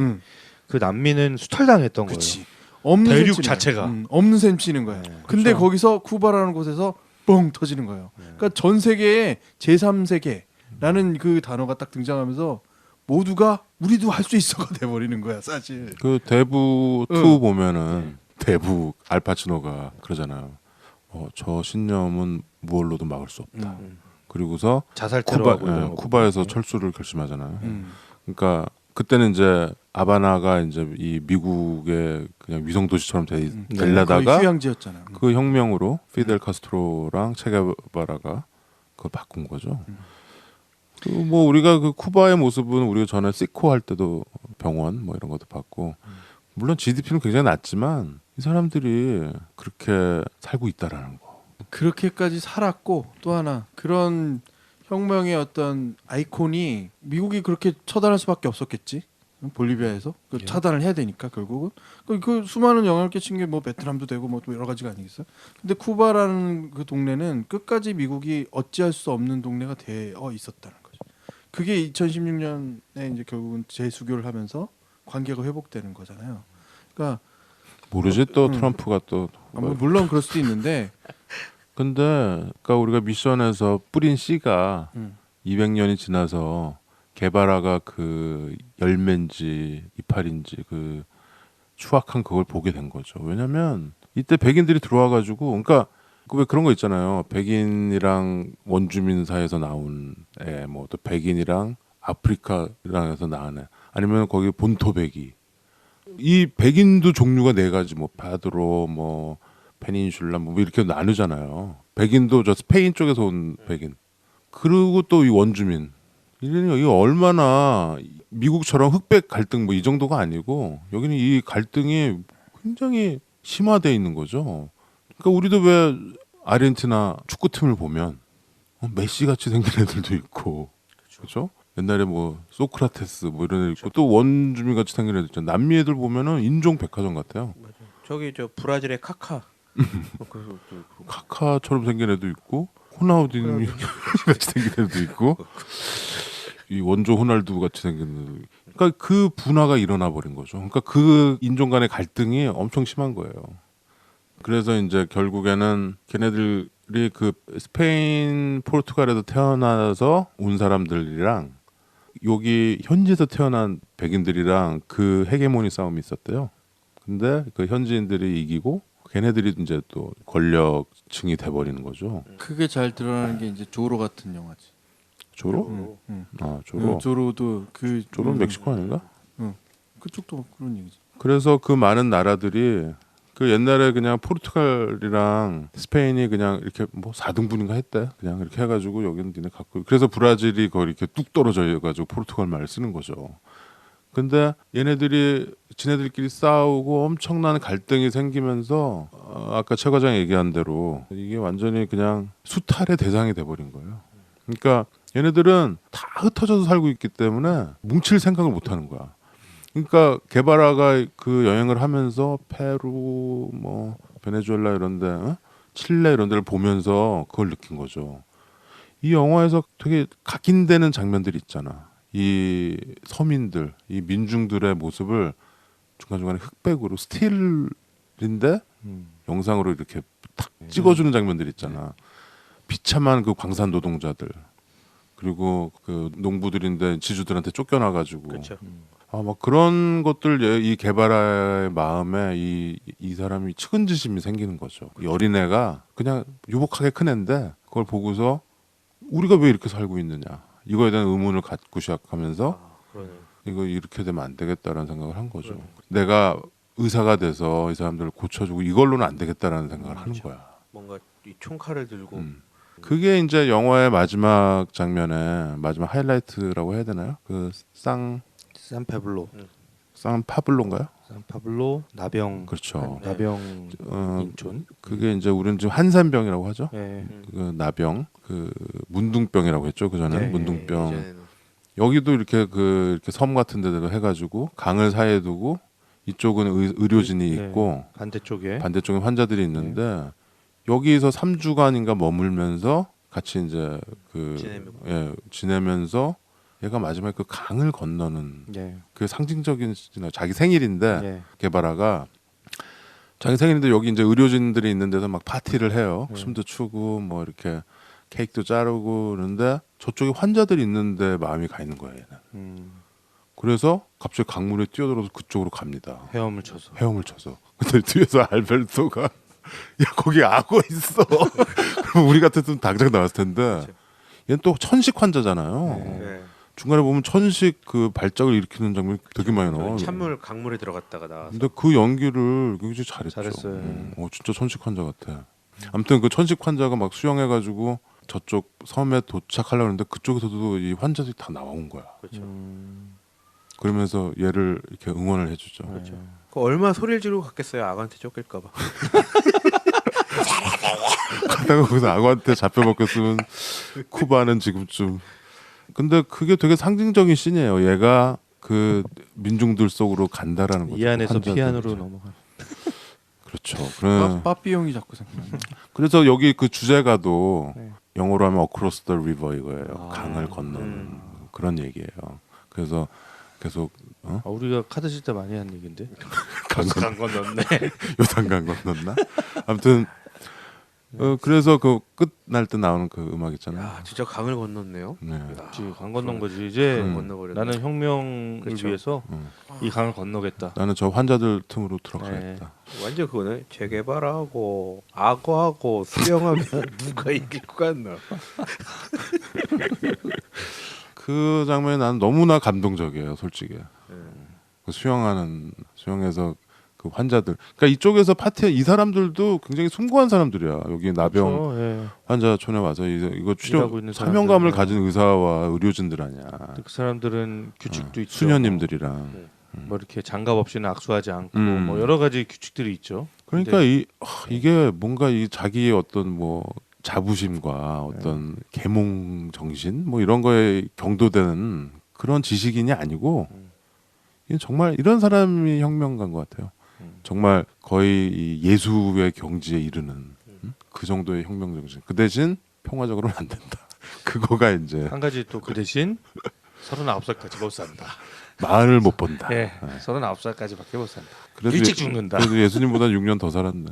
그 난민은 수탈당했던 그렇지. 거예요. 대륙 셈 치는 자체가. 거야. 없는 셈 치는 거야. 근데 거기서 쿠바라는 곳에서 뻥 터지는 거예요. 그러니까 전 세계의 제3세계 라는 그 단어가 딱 등장하면서 모두가 우리도 할 수 있어가 돼버리는 거야 사실. 그 대부 2 보면은 대부 알파치노가 그러잖아요. 저 신념은 무얼로도 막을 수 없다. 그리고서 자살 테러하고 이런 거. 쿠바에서 철수를 결심하잖아요. 그러니까 그때는 이제 아바나가 이제 이 미국의 그냥 위성 도시처럼 되려다가 거의 휴양지였잖아. 그 혁명으로 피델 카스트로랑 체게바라가 그걸 바꾼 거죠. 뭐 우리가 그 쿠바의 모습은 우리가 전에 시코 할 때도 병원 뭐 이런 것도 봤고 물론 GDP는 굉장히 낮지만 이 사람들이 그렇게 살고 있다라는 거. 그렇게까지 살았고 또 하나 그런 혁명의 어떤 아이콘이 미국이 그렇게 처단할 수밖에 없었겠지. 볼리비아에서 차단을 해야 되니까 결국은 그 수많은 영향을 끼친 게 뭐 베트남도 되고 뭐 또 여러 가지가 아니겠어요. 근데 쿠바라는 그 동네는 끝까지 미국이 어찌할 수 없는 동네가 되어 있었다는 거죠. 그게 2016년에 이제 결국은 재수교를 하면서 관계가 회복되는 거잖아요. 그러니까 모르지 또 트럼프가 또 뭐 물론 그럴 수도 있는데 근데 그러니까 우리가 미션에서 뿌린 씨가 200년이 지나서 게바라가 그 열매인지 이파리인지 그 추악한 그걸 보게 된 거죠. 왜냐면 이때 백인들이 들어와 가지고 그러니까 왜 그런 거 있잖아요. 백인이랑 원주민 사이에서 나온 애, 뭐 또 백인이랑 아프리카랑 해서 낳은 애, 아니면 거기 본토백이. 이 백인도 종류가 4가지, 뭐 파드로, 뭐 페닌슐라, 뭐 이렇게 나누잖아요. 백인도 저 스페인 쪽에서 온 백인. 그리고 또 이 원주민. 이게 얼마나 미국처럼 흑백 갈등 뭐 이 정도가 아니고 여기는 이 갈등이 굉장히 심화돼 있는 거죠. 그러니까 우리도 왜 아르헨티나 축구팀을 보면 메시 같이 생긴 애들도 있고, 그렇죠? 옛날에 뭐 소크라테스 뭐 이런 애 있고 또 원주민 같이 생긴 애들 있잖아요. 남미 애들 보면은 인종 백화점 같아요. 맞아요. 저기 저 브라질의 카카. 카카처럼 생긴 애도 있고 호나우디니 같이 생긴 애도 있고 이 원조 호날두 같이 생긴 애도 있고. 그러니까 그 분화가 일어나 버린 거죠. 그러니까 그 인종 간의 갈등이 엄청 심한 거예요. 그래서 이제 결국에는 걔네들이 그 스페인, 포르투갈에서 태어나서 온 사람들이랑 여기 현지에서 태어난 백인들이랑 그 헤게모니 싸움이 있었대요. 근데 그 현지인들이 이기고 걔네들이 이제 또 권력층이 돼버리는 거죠. 크게 잘 드러나는 게 이제 조로 같은 영화지. 조로? 응. 아 조로. 조로도 그 조로는 멕시코 아닌가? 그쪽도 뭐 그런 얘기지. 그래서 그 많은 나라들이 그 옛날에 그냥 포르투갈이랑 스페인이 그냥 이렇게 뭐 4등분인가 했대. 그냥 이렇게 해가지고 여기는 니네 갖고. 그래서 브라질이 거기 이렇게 뚝 떨어져 가지고 포르투갈 말을 쓰는 거죠. 근데 얘네들이 지네들끼리 싸우고 엄청난 갈등이 생기면서 아까 최 과장 얘기한 대로 이게 완전히 그냥 수탈의 대상이 돼버린 거예요. 그러니까 얘네들은 다 흩어져서 살고 있기 때문에 뭉칠 생각을 못 하는 거야. 그러니까 게바라가 그 여행을 하면서 페루, 뭐 베네수엘라 이런데, 칠레 이런 데를 보면서 그걸 느낀 거죠. 이 영화에서 되게 각인되는 장면들이 있잖아. 이 서민들, 이 민중들의 모습을 중간중간에 흑백으로 스틸인데 영상으로 이렇게 탁 찍어주는 장면들 있잖아. 비참한 그 광산 노동자들, 그리고 그 농부들인데 지주들한테 쫓겨나가지고. 그렇죠. 막 그런 것들, 이 게바라의 마음에 이 사람이 측은지심이 생기는 거죠. 이 어린애가 그냥 유복하게 큰 애인데 그걸 보고서 우리가 왜 이렇게 살고 있느냐, 이거에 대한 의문을 갖고 시작하면서 이거 이렇게 되면 안 되겠다라는 생각을 한 거죠. 내가 의사가 돼서 이 사람들을 고쳐주고 이걸로는 안 되겠다라는 생각을 하는 거야. 뭔가 이 총칼을 들고 그게 이제 영화의 마지막 장면에 마지막 하이라이트라고 해야 되나요? 그 산파블로, 산파블로인가요? 산파블로 나병. 그렇죠. 나병 인촌. 그게 이제 우리는 지금 한산병이라고 하죠. 네. 그 나병, 그 문둥병이라고 했죠. 그 전에 네. 문둥병. 이제는 여기도 이렇게 이렇게 섬 같은 데다가 해가지고 강을 사이에 두고 이쪽은 의료진이 네. 있고 반대쪽에 반대쪽에 환자들이 있는데 여기서 3주간인가 머물면서 같이 이제 지내면서 얘가 마지막에 그 강을 건너는 그 상징적인 자기 생일인데 게바라가 자기 생일인데 여기 이제 의료진들이 있는 데서 막 파티를 해요. 춤도 추고 뭐 이렇게 케이크도 자르고 그러는데 저쪽에 환자들이 있는데 마음이 가 있는 거야 얘는. 그래서 갑자기 강물에 뛰어들어서 그쪽으로 갑니다. 헤엄을 쳐서. 헤엄을 쳐서. 근데 뒤에서 알베르토가 야 거기 악어 있어. 그럼 우리 같았으면 당장 나왔을 텐데 얘는 또 천식 환자잖아요. 네. 중간에 보면 천식 그 발작을 일으키는 장면이 되게 많이 나와. 찬물 강물에 들어갔다가 나와서. 근데 그 연기를 굉장히 잘했죠. 잘했어요. 진짜 천식 환자 같아. 아무튼 그 천식 환자가 막 수영해가지고 저쪽 섬에 도착하려고 했는데 그쪽에서도 이 환자들이 다 나온 거야. 그렇죠. 그러면서 얘를 이렇게 응원을 해주죠. 그렇죠. 그 얼마 소리를 지르고 갔겠어요. 악어한테 쫓길까봐. 가다가 거기서 악어한테 잡혀먹겠으면 쿠바는 지금쯤. 근데 그게 되게 상징적인 씬이에요. 얘가 그 민중들 속으로 간다라는 거죠. 이 안에서 환자들. 피아노로 넘어가. 그렇죠. 그래. 빠삐용이 자꾸 생각나요. 그래서 여기 그 주제가도 네. 영어로 하면 Across the River 이거예요. 아. 강을 건너는 그런 얘기예요. 그래서 계속 우리가 카드 칠 때 많이 한 얘긴데. 강 건넜네. 요단강 건넜나? 아무튼 그래서 그 끝날 때 나오는 그 음악 있잖아요. 야, 진짜 강을 건넜네요. 네. 그렇지, 강 건넌 거지. 이제 건너버렸네. 나는 혁명을 그렇죠. 위해서 이 강을 건너겠다. 나는 저 환자들 틈으로 들어가야겠다. 완전 그거는 체게바라하고 악어하고 수영하면 누가 이길 것 같나? 그 장면이 난 너무나 감동적이에요, 솔직히. 그 수영해서 그 환자들. 그러니까 이쪽에서 파티에 이 사람들도 굉장히 숭고한 사람들이야. 여기 나병 그렇죠, 예. 환자촌에 와서 이거 치료 일하고 있는 사명감을 사람들. 가진 의사와 의료진들 아니야. 그 사람들은 규칙도 있죠. 수녀님들이랑. 뭐 이렇게 장갑 없이는 악수하지 않고 음. 뭐 여러 가지 규칙들이 있죠. 그러니까 근데 이게 뭔가 이 자기의 어떤 뭐 자부심과 어떤 계몽 정신 뭐 이런 거에 경도되는 그런 지식인이 아니고 이게 정말 이런 사람이 혁명가인 것 같아요. 정말 거의 이 예수의 경지에 이르는 그 정도의 혁명 정신. 그 대신 평화적으로는 안 된다. 그거가 이제 한 가지 또 그 대신 39살까지 못 산다. 마흔을 못 본다. 예, 39살까지밖에 못 산다. 그래도 일찍 죽는다. 그래도 예수님보다 6년 더 살았네.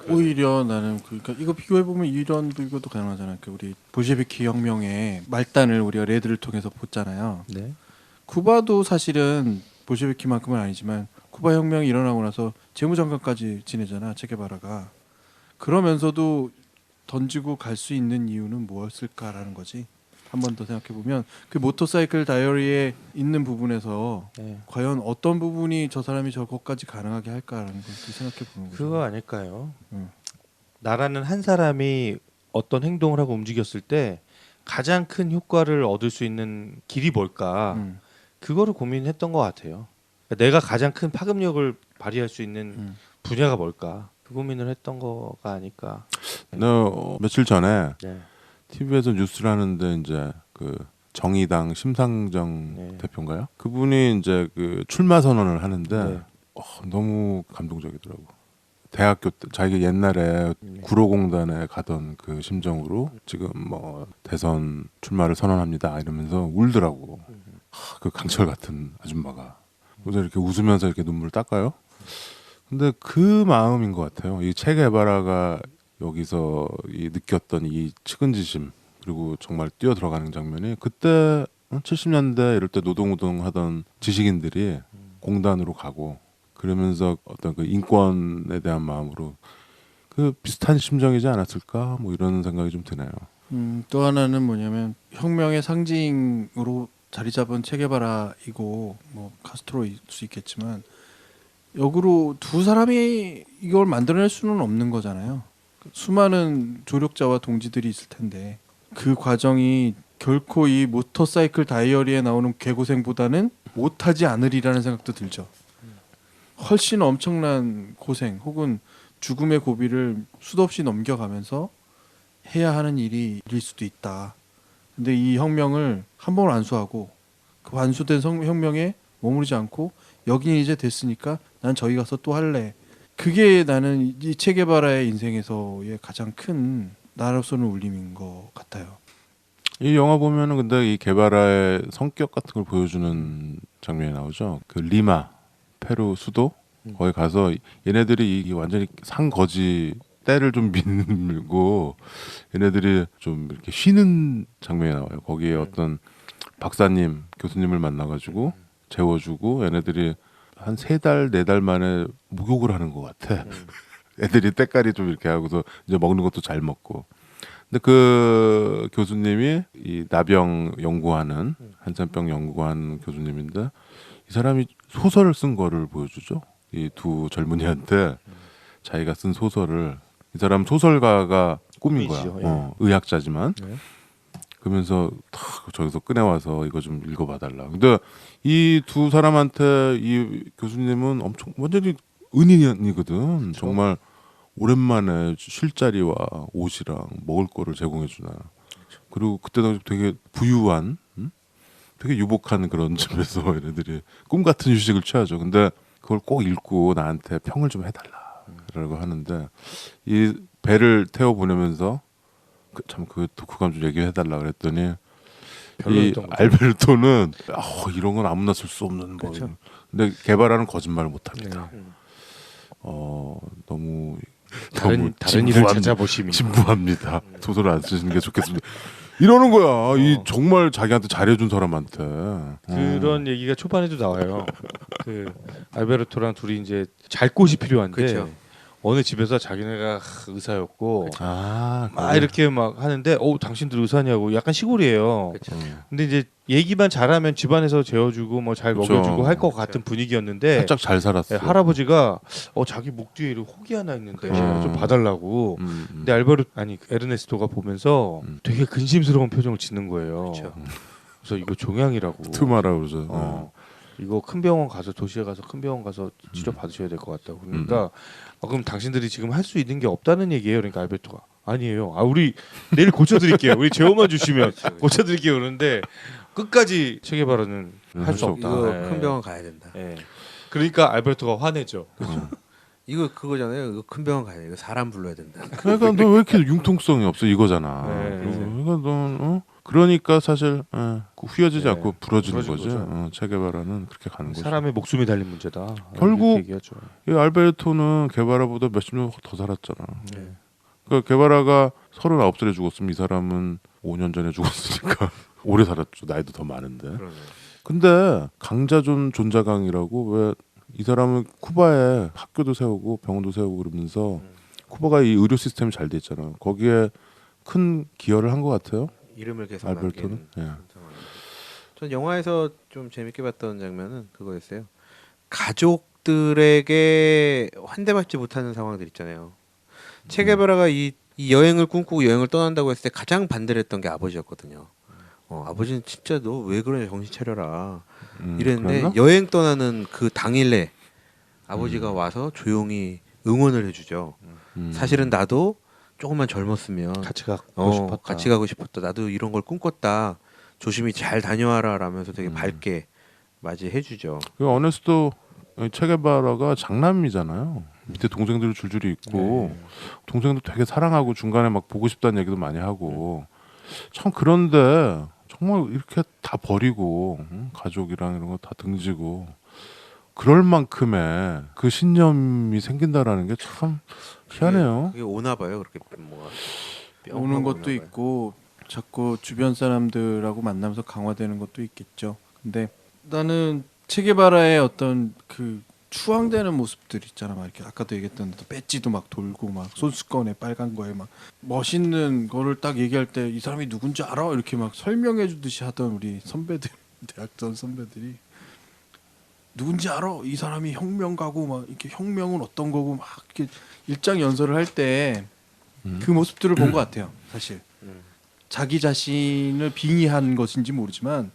오히려 나는 그러니까 이거 비교해 보면 이런도 이것도 가능하잖아요. 그 우리 볼셰비키 혁명의 말단을 우리가 레드를 통해서 봤잖아요. 네. 쿠바도 사실은 볼셰비키만큼은 아니지만 쿠바 혁명이 일어나고 나서 재무장관까지 지내잖아, 체게바라가. 그러면서도 던지고 갈 수 있는 이유는 무엇일까라는 거지. 한 번 더 생각해 보면 그 모터사이클 다이어리에 있는 부분에서 네. 과연 어떤 부분이 저 사람이 저것까지 가능하게 할까라는 걸 생각해 보는 거죠. 그거 아닐까요? 음. 나라는 한 사람이 어떤 행동을 하고 움직였을 때 가장 큰 효과를 얻을 수 있는 길이 뭘까? 그거를 고민했던 것 같아요. 그러니까 내가 가장 큰 파급력을 발휘할 수 있는 분야가 뭘까? 그 고민을 했던 거가 아닐까. 며칠 전에 네. TV에서 뉴스를 하는데 이제 그 정의당 심상정 네. 대표인가요? 그분이 이제 그 출마 선언을 하는데 네. 너무 감동적이더라고. 대학교 때 자기가 옛날에 구로공단에 가던 그 심정으로 지금 뭐 대선 출마를 선언합니다 이러면서 울더라고. 그 강철 같은 아줌마가 그래서 이렇게 웃으면서 이렇게 눈물을 닦아요. 근데 그 마음인 것 같아요. 이 체게바라가 여기서 이 느꼈던 이 측은지심 그리고 정말 뛰어 들어가는 장면이 그때 70년대 이럴 때 노동우동하던 지식인들이 공단으로 가고 그러면서 어떤 그 인권에 대한 마음으로 그 비슷한 심정이지 않았을까 뭐 이런 생각이 좀 드네요. 또 하나는 뭐냐면 혁명의 상징으로 자리 잡은 체게바라이고 뭐 카스트로일 수 있겠지만 역으로 두 사람이 이걸 만들어낼 수는 없는 거잖아요. 수많은 조력자와 동지들이 있을 텐데 그 과정이 결코 이 모터사이클 다이어리에 나오는 개고생보다는 못하지 않으리라는 생각도 들죠. 훨씬 엄청난 고생 혹은 죽음의 고비를 수도 없이 넘겨가면서 해야 하는 일일 수도 있다. 근데 이 혁명을 한 번을 안수하고 그 완수된 혁명에 머무르지 않고 여긴 이제 됐으니까 난 저기 가서 또 할래. 그게 나는 이 체게바라의 인생에서의 가장 큰 나로서는 울림인 것 같아요. 이 영화 보면은 근데 이 게바라의 성격 같은 걸 보여주는 장면이 나오죠. 그 리마 페루 수도 거기 가서 얘네들이 이 완전히 상거지 때를 좀 밀고 얘네들이 좀 이렇게 쉬는 장면이 나와요. 거기에 어떤 박사님 교수님을 만나가지고 재워주고 얘네들이 한 3달 4달 만에 목욕을 하는 것 같아. 애들이 때깔이 좀 이렇게 하고서 이제 먹는 것도 잘 먹고. 근데 그 교수님이 이 나병 연구하는 한센병 연구하는 교수님인데 이 사람이 소설을 쓴 거를 보여주죠. 이 두 젊은이한테 자기가 쓴 소설을 이 사람 소설가가 꿈인 거야. 꿈이지요, 예. 의학자지만. 네. 그러면서 탁 저기서 꺼내와서 이거 좀 읽어봐달라. 근데 이 두 사람한테 이 교수님은 엄청 완전히 은인이거든. 정말 오랜만에 쉴 자리와 옷이랑 먹을 거를 제공해주나. 그리고 그때는 되게 부유한, 되게 유복한 그런 집에서 얘네들이 꿈 같은 휴식을 취하죠. 근데 그걸 꼭 읽고 나한테 평을 좀 해달라라고 하는데 이 배를 태워 보내면서 그 독후감 좀 얘기해달라 그랬더니 이 별로였던 거죠. 알베르토는 이런 건 아무나 쓸 수 없는 뭐. 그렇죠. 근데 개발하는 거짓말을 못합니다. 너무 다른 일을 진부한- 찾아보시면 진부합니다. 소설을 안 쓰시는 게 좋겠습니다. 이러는 거야. 이 정말 자기한테 잘해준 사람한테. 그런 얘기가 초반에도 나와요. 그 알베르토랑 둘이 이제 잘 곳이 필요한데 그쵸. 어느 집에서 자기네가 의사였고 막 그래. 이렇게 막 하는데 당신들 의사냐고 약간 시골이에요. 근데 이제 얘기만 잘하면 집안에서 재워주고 뭐 잘 그쵸. 먹여주고 할 것 같은 분위기였는데 살짝 잘 살았어. 네, 할아버지가 자기 목 뒤에 혹이 하나 있는데 좀 봐달라고. 근데 에르네스토가 보면서 되게 근심스러운 표정을 짓는 거예요. 그쵸. 그래서 이거 종양이라고. 투마라 그러죠. 이거 큰 병원 가서 도시에 가서 큰 병원 가서 치료 받으셔야 될 것 같다고. 그러니까 그럼 당신들이 지금 할 수 있는 게 없다는 얘기예요. 그러니까 알베르토가 아니에요. 우리 내일 고쳐드릴게요. 우리 재호만 주시면 고쳐드릴게요. 그러는데 끝까지 체계바라는 할 수 없다. 이거 네. 큰 병원 가야 된다. 네. 그러니까 알베르토가 화내죠. 이거 그거잖아요. 이거 큰 병원 가야 돼. 이거 사람 불러야 된다. 그러니까 너 왜 이렇게 융통성이 없어 이거잖아. 네. 그러니까 너 그러니까 사실 휘어지지 네. 않고 부러지는 부러진 거지. 거죠. 체계바라는 그렇게 가는 거죠. 사람의 목숨이 달린 문제다. 결국 이렇게 얘기하죠. 이 알베르토는 게바라보다 몇십 년 더 살았잖아. 네. 그러니까 게바라가 39살에 죽었으면 이 사람은 5년 전에 죽었으니까 오래 살았죠. 나이도 더 많은데. 그러네. 근데 강자존 존자강이라고 왜 이 사람은 쿠바에 학교도 세우고 병원도 세우고 그러면서 쿠바가 이 의료 시스템이 잘 돼 있잖아. 거기에 큰 기여를 한 것 같아요. 이름을 계속 알베르토는. 남기는. 예. 전 영화에서 좀 재밌게 봤던 장면은 그거였어요. 가족들에게 환대받지 못하는 상황들 있잖아요. 체게바라가 이 여행을 꿈꾸고 여행을 떠난다고 했을 때 가장 반대를 했던 게 아버지였거든요. 아버지는 진짜 너 왜 그러냐 정신 차려라 이랬는데 그랬나? 여행 떠나는 그 당일에 아버지가 와서 조용히 응원을 해주죠. 사실은 나도 조금만 젊었으면 같이 가고 싶었다. 같이 가고 싶었다. 나도 이런 걸 꿈꿨다. 조심히 잘 다녀와라 라면서 되게 밝게 맞이해주죠. 그 어네스토 체게바라가 장남이잖아요. 밑에 동생들이 줄줄이 있고 동생도 되게 사랑하고 중간에 막 보고 싶다는 얘기도 많이 하고 참 그런데 정말 이렇게 다 버리고 가족이랑 이런 거 다 등지고 그럴 만큼의 그 신념이 생긴다라는 게 참 희한해요. 그게 오나 봐요. 그렇게 뭐가 오는 것도 오나 봐요. 있고 자꾸 주변 사람들하고 만나면서 강화되는 것도 있겠죠. 근데 나는 체게바라의 어떤 그 추앙되는 모습들 있잖아. 막 이렇게 아까도 얘기했던 배지도 막 돌고 막 손수건에 빨간 거에 막 멋있는 거를 딱 얘기할 때 이 사람이 누군지 알아? 이렇게 막 설명해 주듯이 하던 우리 선배들 대학전 선배들이 누군지 알아? 이 사람이 혁명가고 막 이렇게 혁명은 어떤 거고 막 이렇게 일장 연설을 할 때 그 모습들을 본 것 같아요. 사실 자기 자신을 빙의한 것인지 모르지만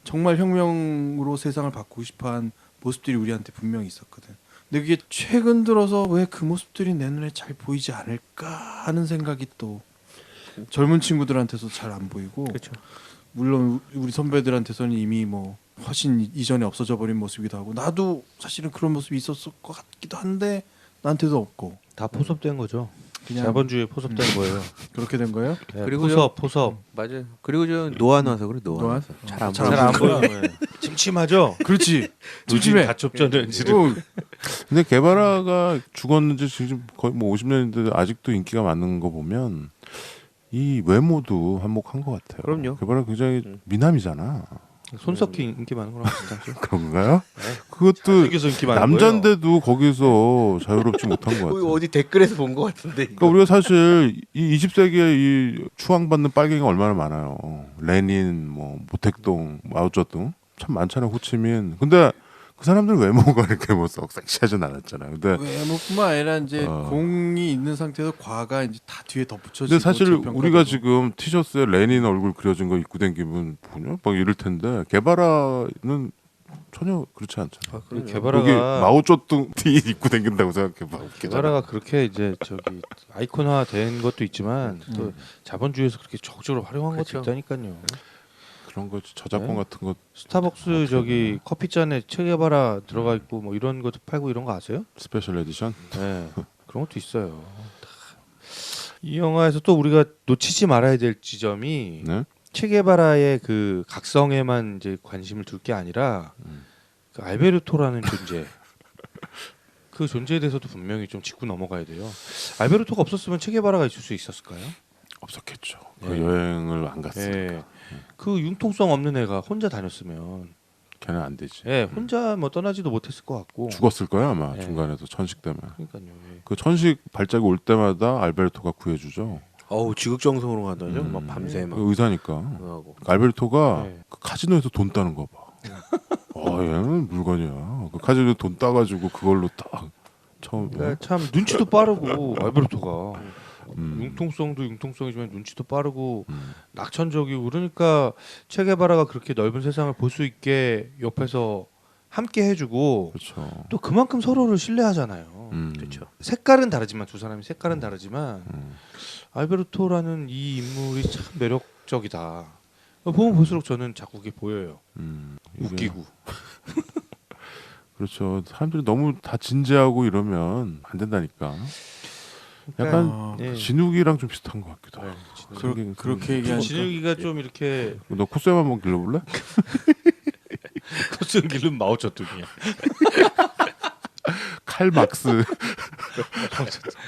정말 혁명으로 세상을 바꾸고 싶어한 모습들이 우리한테 분명히 있었거든. 근데 그게 최근 들어서 왜 그 모습들이 내 눈에 잘 보이지 않을까 하는 생각이 또 젊은 친구들한테서 잘 안 보이고 그렇죠. 물론 우리 선배들한테서는 이미 뭐 훨씬 이전에 없어져 버린 모습이기도 하고 나도 사실은 그런 모습이 있었을 것 같기도 한데 나한테도 없고 다 포섭된 거죠. 그냥 자본주의 포섭된 거예요. 그렇게 된 거예요? 네, 그리고 포섭. 맞아요. 그리고 저 노안와서 그래 노안. 잘안 잘 안 보여. 찜찜하죠. 그렇지. 찜찜해. 가첩전을 근데 게바라가 죽었는지 지금 거의 뭐 50년인데 아직도 인기가 많은 거 보면 이 외모도 한몫한 것 같아요. 그럼요. 게바라 굉장히 미남이잖아. 손석희 인기 많은 거랑 비슷하죠. 그런가요? 네. 그것도 잘생겨서 인기 많은 남잔데도 거기서 자유롭지 못한 것 같아요. 어디 댓글에서 본 것 같은데. 그러니까 우리가 사실 이 20세기에 이 추앙받는 빨갱이가 얼마나 많아요. 레닌, 뭐 모택동, 마오쩌둥 참 많잖아요. 호치민. 근데 그 사람들 외모가 이렇게 뭐 썩 섹시하진 않았잖아요. 근데 외모뿐만 아니라 이제 어. 공이 있는 상태에서 과가 이제 다 뒤에 덧붙여지고. 근데 사실 재평가되고. 우리가 지금 티셔츠에 레닌 얼굴 그려진 거 입고 다니면 뭐냐? 막 이럴 텐데 게바라는 전혀 그렇지 않잖아요. 여기 게바라가 마오쩌둥 티 입고 다닌다고 생각해봐. 게바라가 그렇게 이제 저기 아이콘화 된 것도 있지만 또 자본주의에서 그렇게 적극적으로 활용한 그렇죠. 것도 있다니까요. 그런 거 저작권 네? 같은 거 스타벅스 저기 커피잔에 체게바라 들어가 있고 뭐 이런 것도 팔고 이런 거 아세요? 스페셜 에디션. 네. 그런 것도 있어요. 이 영화에서 또 우리가 놓치지 말아야 될 지점이 네. 체게바라의 그 각성에만 이제 관심을 둘 게 아니라 그 알베르토라는 존재 그 존재에 대해서도 분명히 좀 짚고 넘어가야 돼요. 알베르토가 없었으면 체게바라가 있을 수 있었을까요? 없었겠죠. 네. 그 여행을 안 갔으니까. 네. 그 융통성 없는 애가 혼자 다녔으면 걔는 안 되지. 혼자 뭐 떠나지도 못했을 것 같고. 죽었을 거야 아마 네. 중간에서 천식 때문에. 그러니까요. 예. 그 천식 발작이 올 때마다 알베르토가 구해주죠. 어우 지극정성으로 가다죠. 막 밤새 막 그 의사니까. 하고. 알베르토가 네. 그 카지노에서 돈 따는 거 봐. 얘는 물건이야. 그 카지노에 돈 따가지고 그걸로 딱 처음. 그러니까 참 눈치도 빠르고 알베르토가 융통성도 융통성이지만 눈치도 빠르고 낙천적이고 그러니까 체게바라가 그렇게 넓은 세상을 볼 수 있게 옆에서 함께 해주고 그렇죠. 또 그만큼 서로를 신뢰하잖아요. 그렇죠. 색깔은 다르지만 두 사람이 색깔은 다르지만 알베르토라는 이 인물이 참 매력적이다. 보면 볼수록 저는 자꾸 그게 보여요. 이게 웃기고. 그렇죠. 사람들이 너무 다 진지하고 이러면 안 된다니까. 약간 예. 진욱이랑 좀 비슷한 것 같기도 하고. 그렇게 얘기하니까 진욱이가 좀 이렇게 너 코스염 한번 길러볼래? 코스염 기른 마오쩌둥이야. 칼 막스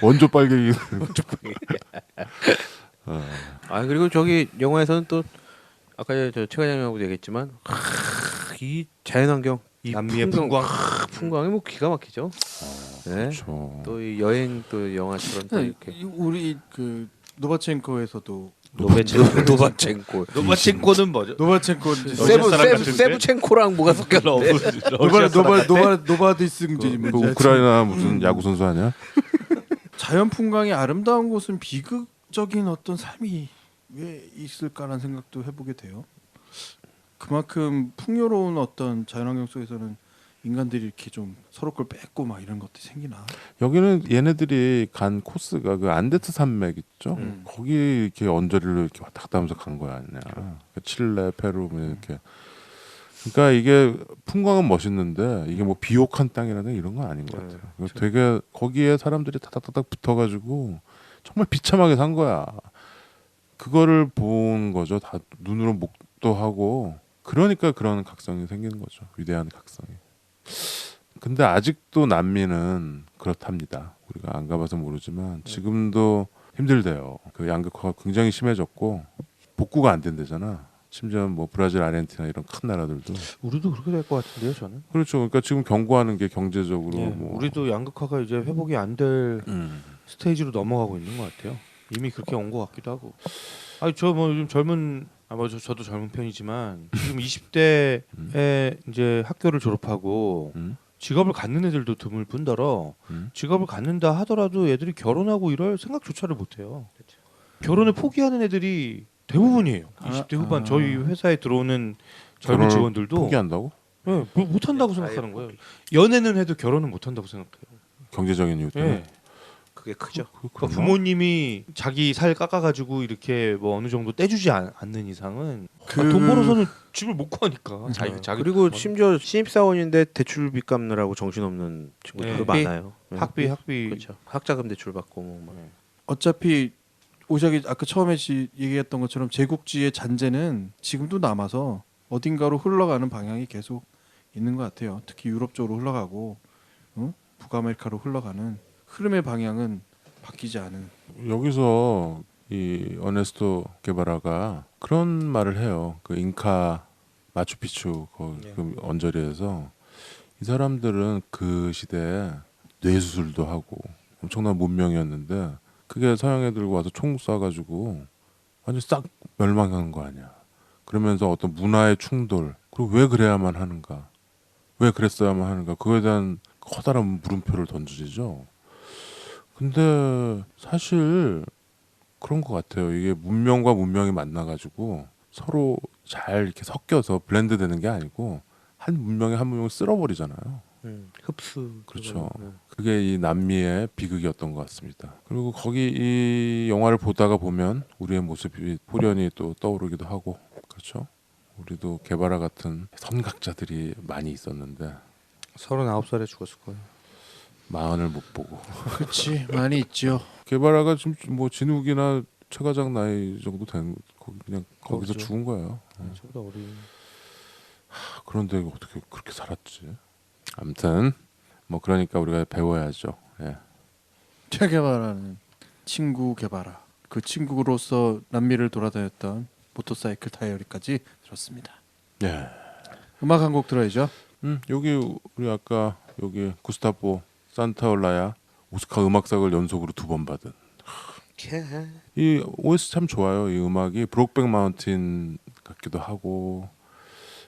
원조 빨갱이. 아 그리고 저기 영화에서는 또 아까 저 최과장님하고도 얘기했지만 이 자연환경 이 남미의 풍광. 풍광이 뭐 기가 막히죠. 네. 그렇죠. 또 이 여행 또 영화처럼 또 이렇게 우리 그 노바첸코에서도 노바첸코 노바첸코는 뭐죠? 노바첸코 세브첸코랑 뭐가 섞였는데 노바디스 그 우크라이나 무슨 야구 선수 아니야? 자연 풍광이 아름다운 곳은 비극적인 어떤 삶이 왜 있을까라는 생각도 해보게 돼요. 그만큼 풍요로운 어떤 자연환경 속에서는 인간들이 이렇게 좀 서로 걸 뺏고 막 이런 것들이 생기나. 여기는 얘네들이 간 코스가 그 안데트 산맥 있죠. 거기 이렇게 언저리로 이렇게 왔다 갔다 하면서 간 거야, 아니냐. 칠레, 페루 뭐 이렇게. 그러니까 이게 풍광은 멋있는데 이게 뭐 비옥한 땅이라든 이런 건 아닌 것 같아요. 되게 거기에 사람들이 다닥다닥 붙어가지고 정말 비참하게 산 거야. 그거를 본 거죠. 다 눈으로 목도하고. 그러니까 그런 각성이 생기는 거죠. 위대한 각성이. 근데 아직도 남미는 그렇답니다. 우리가 안 가봐서 모르지만 지금도 힘들대요. 그 양극화가 굉장히 심해졌고 복구가 안 된대잖아. 심지어 뭐 브라질, 아르헨티나 이런 큰 나라들도. 우리도 그렇게 될 것 같은데요, 저는. 그렇죠. 그러니까 지금 경고하는 게 경제적으로 예, 뭐 우리도 양극화가 이제 회복이 안 될 스테이지로 넘어가고 있는 것 같아요. 이미 그렇게 온 것 같기도 하고. 아니 저 뭐 요즘 젊은 저도 젊은 편이지만 지금 20대에 이제 학교를 졸업하고 직업을 갖는 애들도 드물 뿐더러 직업을 갖는다 하더라도 애들이 결혼하고 이럴 생각조차를 못해요. 결혼을 포기하는 애들이 대부분이에요. 20대 후반 저희 회사에 들어오는 젊은 직원들도 포기한다고? 네, 못한다고 생각하는 거예요. 연애는 해도 결혼은 못한다고 생각해요. 경제적인 이유 때문에. 네. 그게 크죠. 그러니까 부모님이 자기 살 깎아가지고 이렇게 뭐 어느 정도 떼주지 않는 이상은 돈 벌어서는 집을 못 구하니까. 자기 그리고 심지어 신입사원인데 대출비 갚느라고 정신없는 친구들도 네. 많아요. 네. 학비 그렇죠. 학자금 대출 받고 뭐. 어차피 오작이 아까 처음에 얘기했던 것처럼 제국주의의 잔재는 지금도 남아서 어딘가로 흘러가는 방향이 계속 있는 것 같아요. 특히 유럽 쪽으로 흘러가고 북아메리카로 흘러가는 흐름의 방향은 바뀌지 않은. 여기서 이 어네스토 게바라가 그런 말을 해요. 그 잉카 마추픽추 그 언저리에서 이 사람들은 그 시대에 뇌수술도 하고 엄청난 문명이었는데 그게 서양 애들고 와서 총 쏴가지고 완전 싹 멸망하는 거 아니야. 그러면서 어떤 문화의 충돌 그리고 왜 그래야만 하는가, 왜 그랬어야만 하는가, 그거에 대한 커다란 물음표를 던지죠. 근데 사실 그런 것 같아요. 이게 문명과 문명이 만나가지고 서로 잘 이렇게 섞여서 블렌드되는 게 아니고 한 문명이 한 문명을 쓸어버리잖아요. 흡수. 그렇죠. 그게 이 남미의 비극이었던 것 같습니다. 그리고 거기 이 영화를 보다가 보면 우리의 모습이 호련히 또 떠오르기도 하고, 그렇죠. 우리도 게바라 같은 선각자들이 많이 있었는데 39살에 죽었을 거예요. 40을 못 보고. 그렇지 많이 있죠. 게바라가 지금 뭐 진욱이나 최과장 나이 정도 된 그냥 거기서 그렇죠. 죽은 거예요. 저보다 어린. 그런데 어떻게 그렇게 살았지? 아무튼 뭐 그러니까 우리가 배워야죠. 예. 체게바라는 친구 게바라. 그 친구로서 남미를 돌아다녔던 모터사이클 다이어리까지 들었습니다. 예. 음악 한 곡 들어야죠. 여기 우리 아까 여기 구스타포 산타올라야 오스카 음악상을 연속으로 2번 받은. 이 OST 참 좋아요. 이 음악이 브록백 마운틴 같기도 하고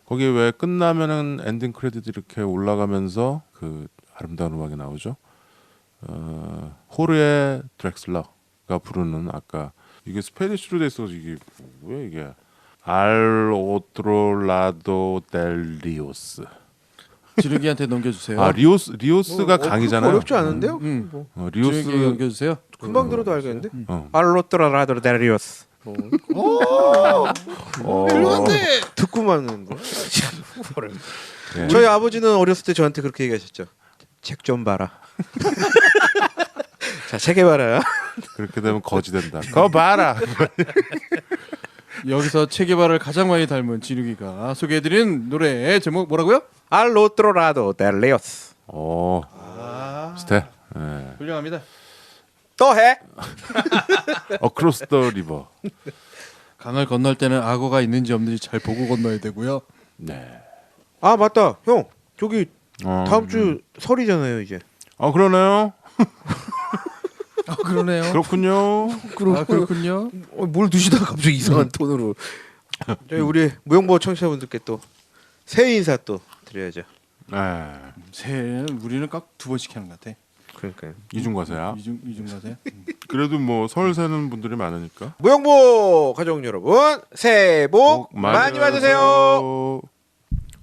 거기 왜 끝나면은 엔딩 크레딧 이렇게 올라가면서 그 아름다운 음악이 나오죠. 호르의 드렉슬러가 부르는 아까 이게 스페니쉬로 돼 있어서 이게 왜 이게 알 오트롤라도 델 리오스. 지르기한테 넘겨주세요. 아 리오스가 강이잖아요. 어렵지 않은데요? 지르기 리오스 넘겨주세요. 금방 들어도 알겠는데? 어. 알로트라라도 데리오스. 듣고만 하는 거. 예. 저희 아버지는 어렸을 때 저한테 그렇게 얘기하셨죠. 책 좀 봐라. 자, 책에 봐라. 그렇게 되면 거지 된다. 거 봐라. 여기서 체게바라를 가장 많이 닮은 지르기가 소개해드린 노래 제목 뭐라고요? 알로트라도 데리오스. 오. 스텝. 예. 훌륭합니다. 또 해. 어크로스 더 리버. 강을 건널 때는 악어가 있는지 없는지 잘 보고 건너야 되고요. 네. 아 맞다, 형. 저기 어, 다음 주 설이잖아요, 이제. 그러네요. 아 그러네요. 그렇군요. 그렇군요. 뭘 드시다가 갑자기 이상한 톤으로. 저희 우리 무용보 청취자분들께 또 새해 인사 또 드려야죠. 네. 새해는 우리는 꼭 2번씩 하는 것 같아. 그러니까요. 이중과세야. 이중 가세요. 그래도 뭐 설 세는 분들이 많으니까. 무용보 가족 여러분, 새해 복 많이 받으세요.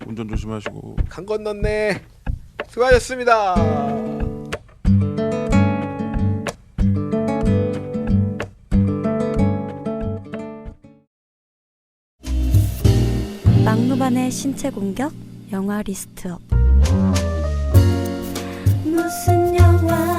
운전 조심하시고. 강 건넜네. 수고하셨습니다. 막루반의 신체 공격 영화 리스트업. 무슨 영화